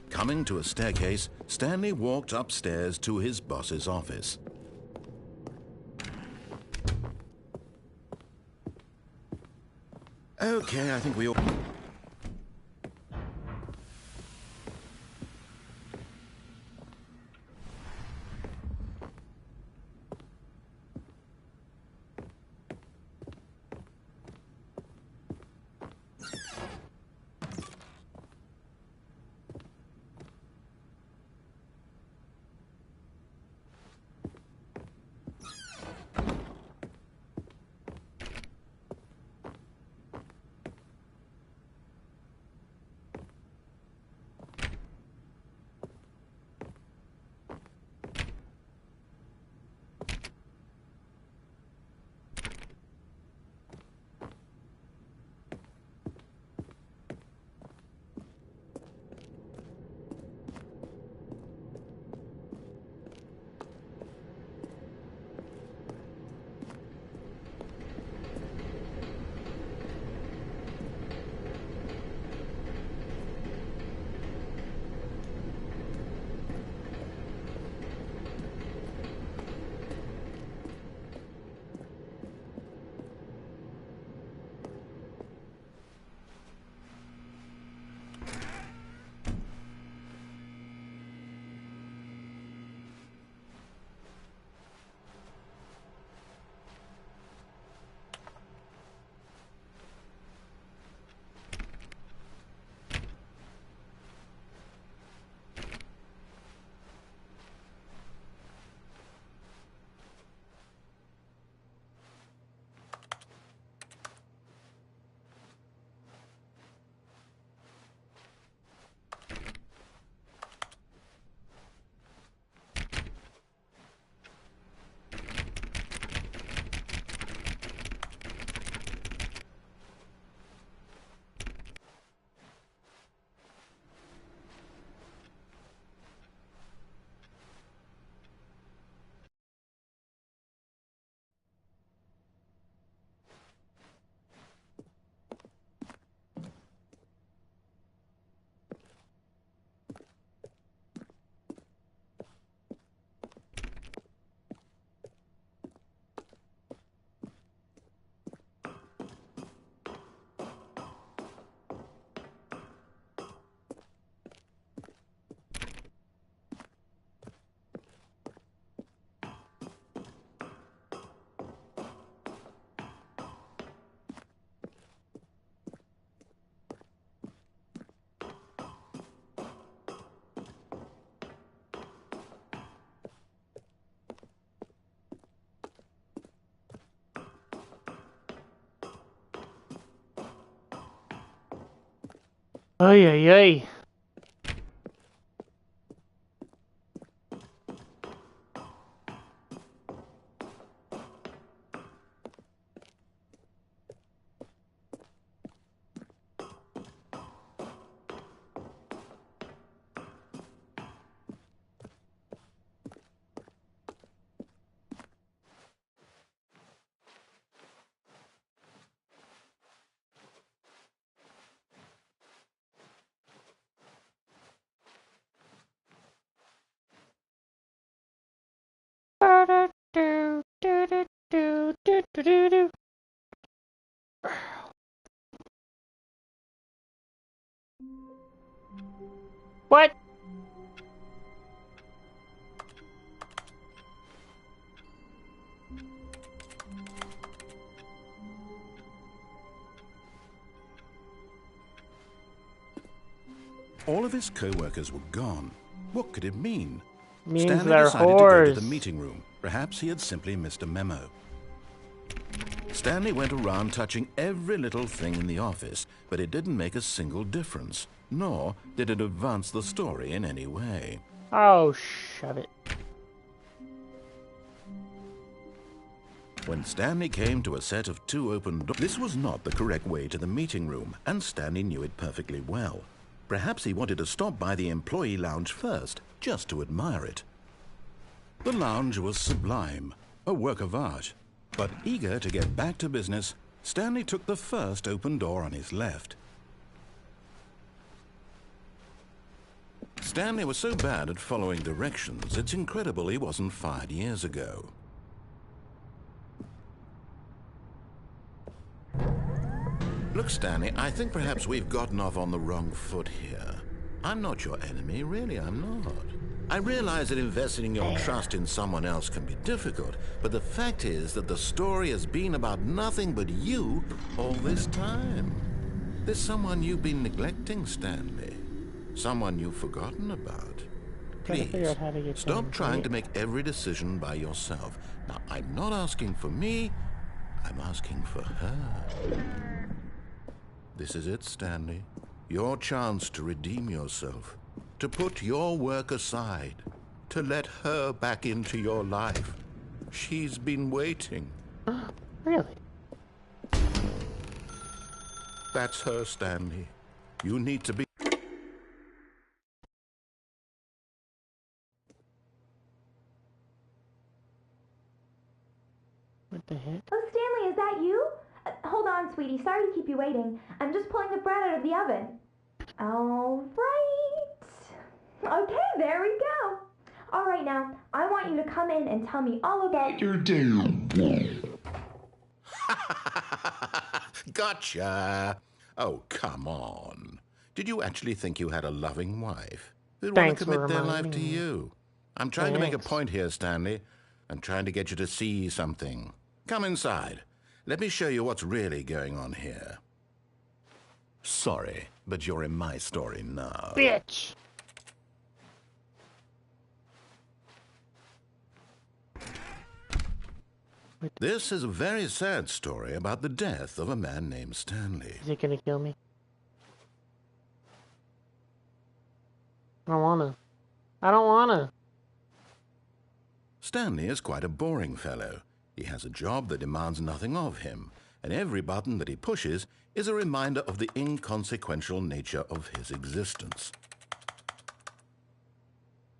Coming to a staircase, Stanley walked upstairs to his boss's office. Okay, I think we all... Ay, ay, ay. What? All of his co-workers were gone. What could it mean? Means Stanley they're decided to go to the whores. meeting room. Perhaps he had simply missed a memo. Stanley went around touching every little thing in the office, but it didn't make a single difference, nor did it advance the story in any way. Oh, shut it. When Stanley came to a set of 2 open doors, this was not the correct way to the meeting room, and Stanley knew it perfectly well. Perhaps he wanted to stop by the employee lounge first, just to admire it. The lounge was sublime, a work of art. But eager to get back to business, Stanley took the first open door on his left. Stanley was so bad at following directions, it's incredible he wasn't fired years ago. Look, Stanley, I think perhaps we've gotten off on the wrong foot here. I'm not your enemy, really, I'm not. I realize that investing your trust in someone else can be difficult, but the fact is that the story has been about nothing but you all this time. There's someone you've been neglecting, Stanley. Someone you've forgotten about. Gotta figure Please, out how to get stop them trying right. to make every decision by yourself. Now, I'm not asking for me, I'm asking for her. This is it, Stanley. Your chance to redeem yourself. To put your work aside. To let her back into your life. She's been waiting. Really? That's her, Stanley. You need to be... What the heck? Oh, Stanley, is that you? Hold on, sweetie. Sorry to keep you waiting. I'm just pulling the bread out of the oven. All right. Okay, there we go. All right, now, I want you to come in and tell me all about your day. Gotcha! Oh, come on. Did you actually think you had a loving wife who'd want Thanks to for commit their life reminding to me. you? I'm trying to make a Thanks. point here, Stanley. I'm trying to get you to see something. Come inside. Let me show you what's really going on here. Sorry, but you're in my story now. Bitch! This is a very sad story about the death of a man named Stanley. Is he gonna kill me? I don't wanna. I don't wanna. Stanley is quite a boring fellow. He has a job that demands nothing of him, and every button that he pushes is a reminder of the inconsequential nature of his existence.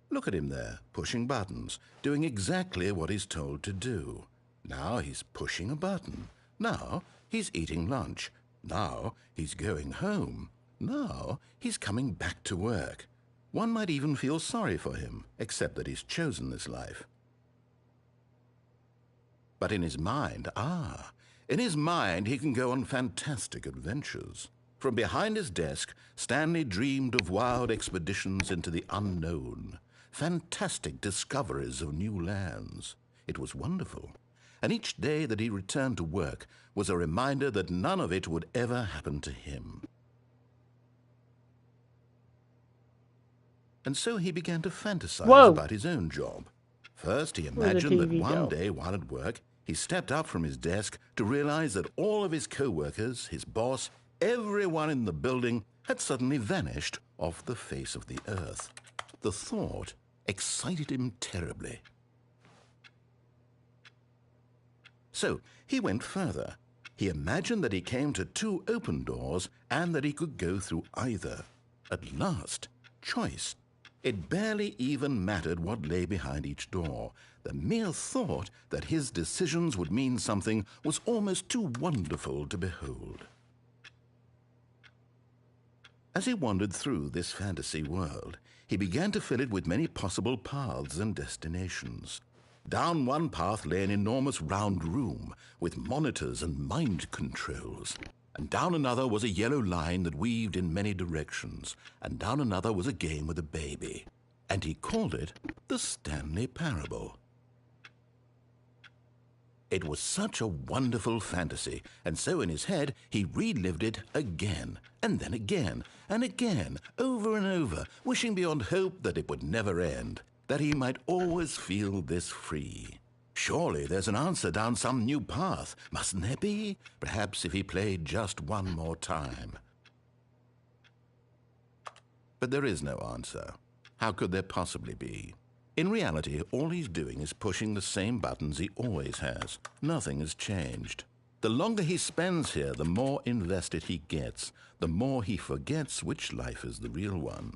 Look at him there, pushing buttons, doing exactly what he's told to do. Now he's pushing a button. Now he's eating lunch. Now he's going home. Now he's coming back to work. One might even feel sorry for him, except that he's chosen this life. But in his mind, in his mind he can go on fantastic adventures. From behind his desk, Stanley dreamed of wild expeditions into the unknown, fantastic discoveries of new lands. It was wonderful, and each day that he returned to work was a reminder that none of it would ever happen to him. And so he began to fantasize Whoa. about his own job. First, he Where'd the imagined that TV one go? day while at work, he stepped up from his desk to realize that all of his co-workers, his boss, everyone in the building had suddenly vanished off the face of the earth. The thought excited him terribly. So he went further. He imagined that he came to 2 open doors and that he could go through either. At last, choice. It barely even mattered what lay behind each door. The mere thought that his decisions would mean something was almost too wonderful to behold. As he wandered through this fantasy world, he began to fill it with many possible paths and destinations. Down one path lay an enormous round room with monitors and mind controls. And down another was a yellow line that weaved in many directions. And down another was a game with a baby. And he called it the Stanley Parable. It was such a wonderful fantasy, and so in his head he relived it again, and then again, and again, over and over, wishing beyond hope that it would never end, that he might always feel this free. Surely there's an answer down some new path, mustn't there be? Perhaps if he played just one more time. But there is no answer. How could there possibly be? In reality, all he's doing is pushing the same buttons he always has. Nothing has changed. The longer he spends here, the more invested he gets, the more he forgets which life is the real one.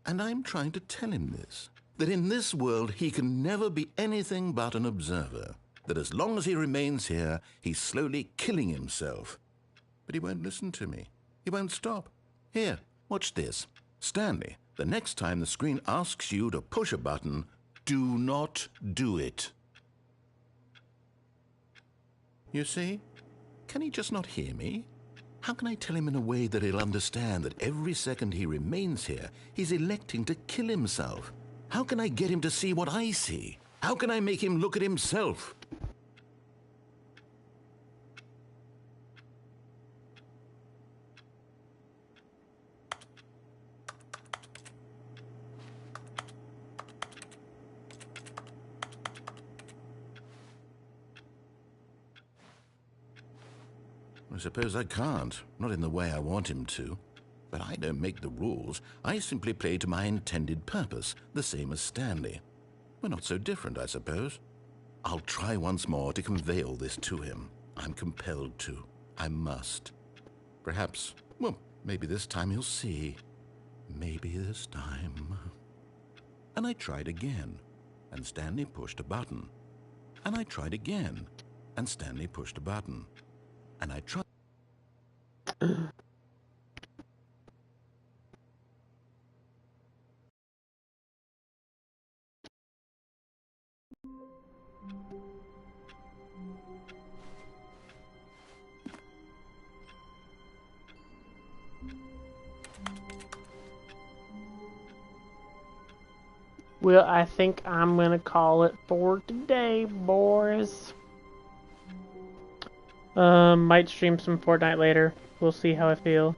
And I'm trying to tell him this, that in this world he can never be anything but an observer, that as long as he remains here, he's slowly killing himself. But he won't listen to me. He won't stop. Here, watch this. Stanley, the next time the screen asks you to push a button, do not do it. You see? Can he just not hear me? How can I tell him in a way that he'll understand that every second he remains here, he's electing to kill himself? How can I get him to see what I see? How can I make him look at himself? I suppose I can't, not in the way I want him to. But I don't make the rules. I simply play to my intended purpose, the same as Stanley. We're not so different, I suppose. I'll try once more to convey all this to him. I'm compelled to. I must. Perhaps, well, maybe this time he'll see. Maybe this time. And I tried again, and Stanley pushed a button. And I tried again, and Stanley pushed a button. And I tried. Well, I think I'm gonna call it for today, boys. Might stream some Fortnite later. We'll see how I feel.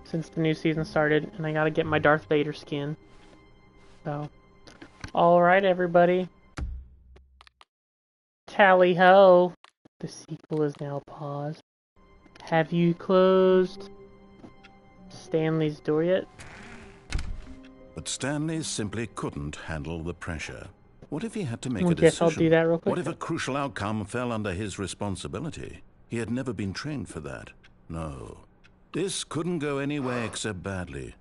Since the new season started, and I gotta get my Darth Vader skin. So, alright everybody. Tally ho! The sequel is now paused. Have you closed Stanley's door yet? But Stanley simply couldn't handle the pressure. What if he had to make a I'll decision? do that real quick. What if a crucial outcome fell under his responsibility? He had never been trained for that. No. This couldn't go any way except badly.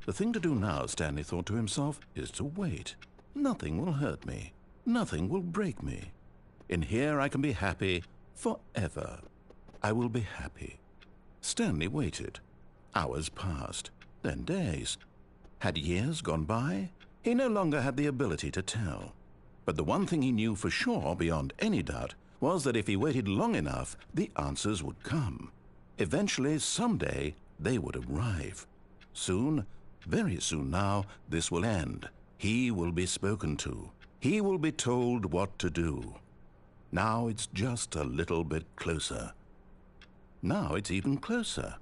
The thing to do now, Stanley thought to himself, is to wait. Nothing will hurt me. Nothing will break me. In here I can be happy forever. I will be happy. Stanley waited. Hours passed, then days. Had years gone by? He no longer had the ability to tell. But the one thing he knew for sure, beyond any doubt, was that if he waited long enough, the answers would come. Eventually, someday, they would arrive. Soon, very soon now, this will end. He will be spoken to. He will be told what to do. Now it's just a little bit closer. Now it's even closer.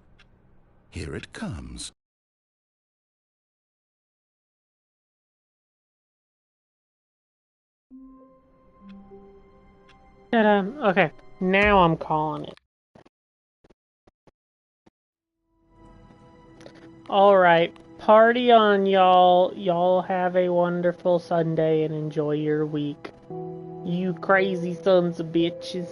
Here it comes. Ta-da. Okay, now I'm calling it. Alright, party on, y'all. Y'all have a wonderful Sunday and enjoy your week. You crazy sons of bitches.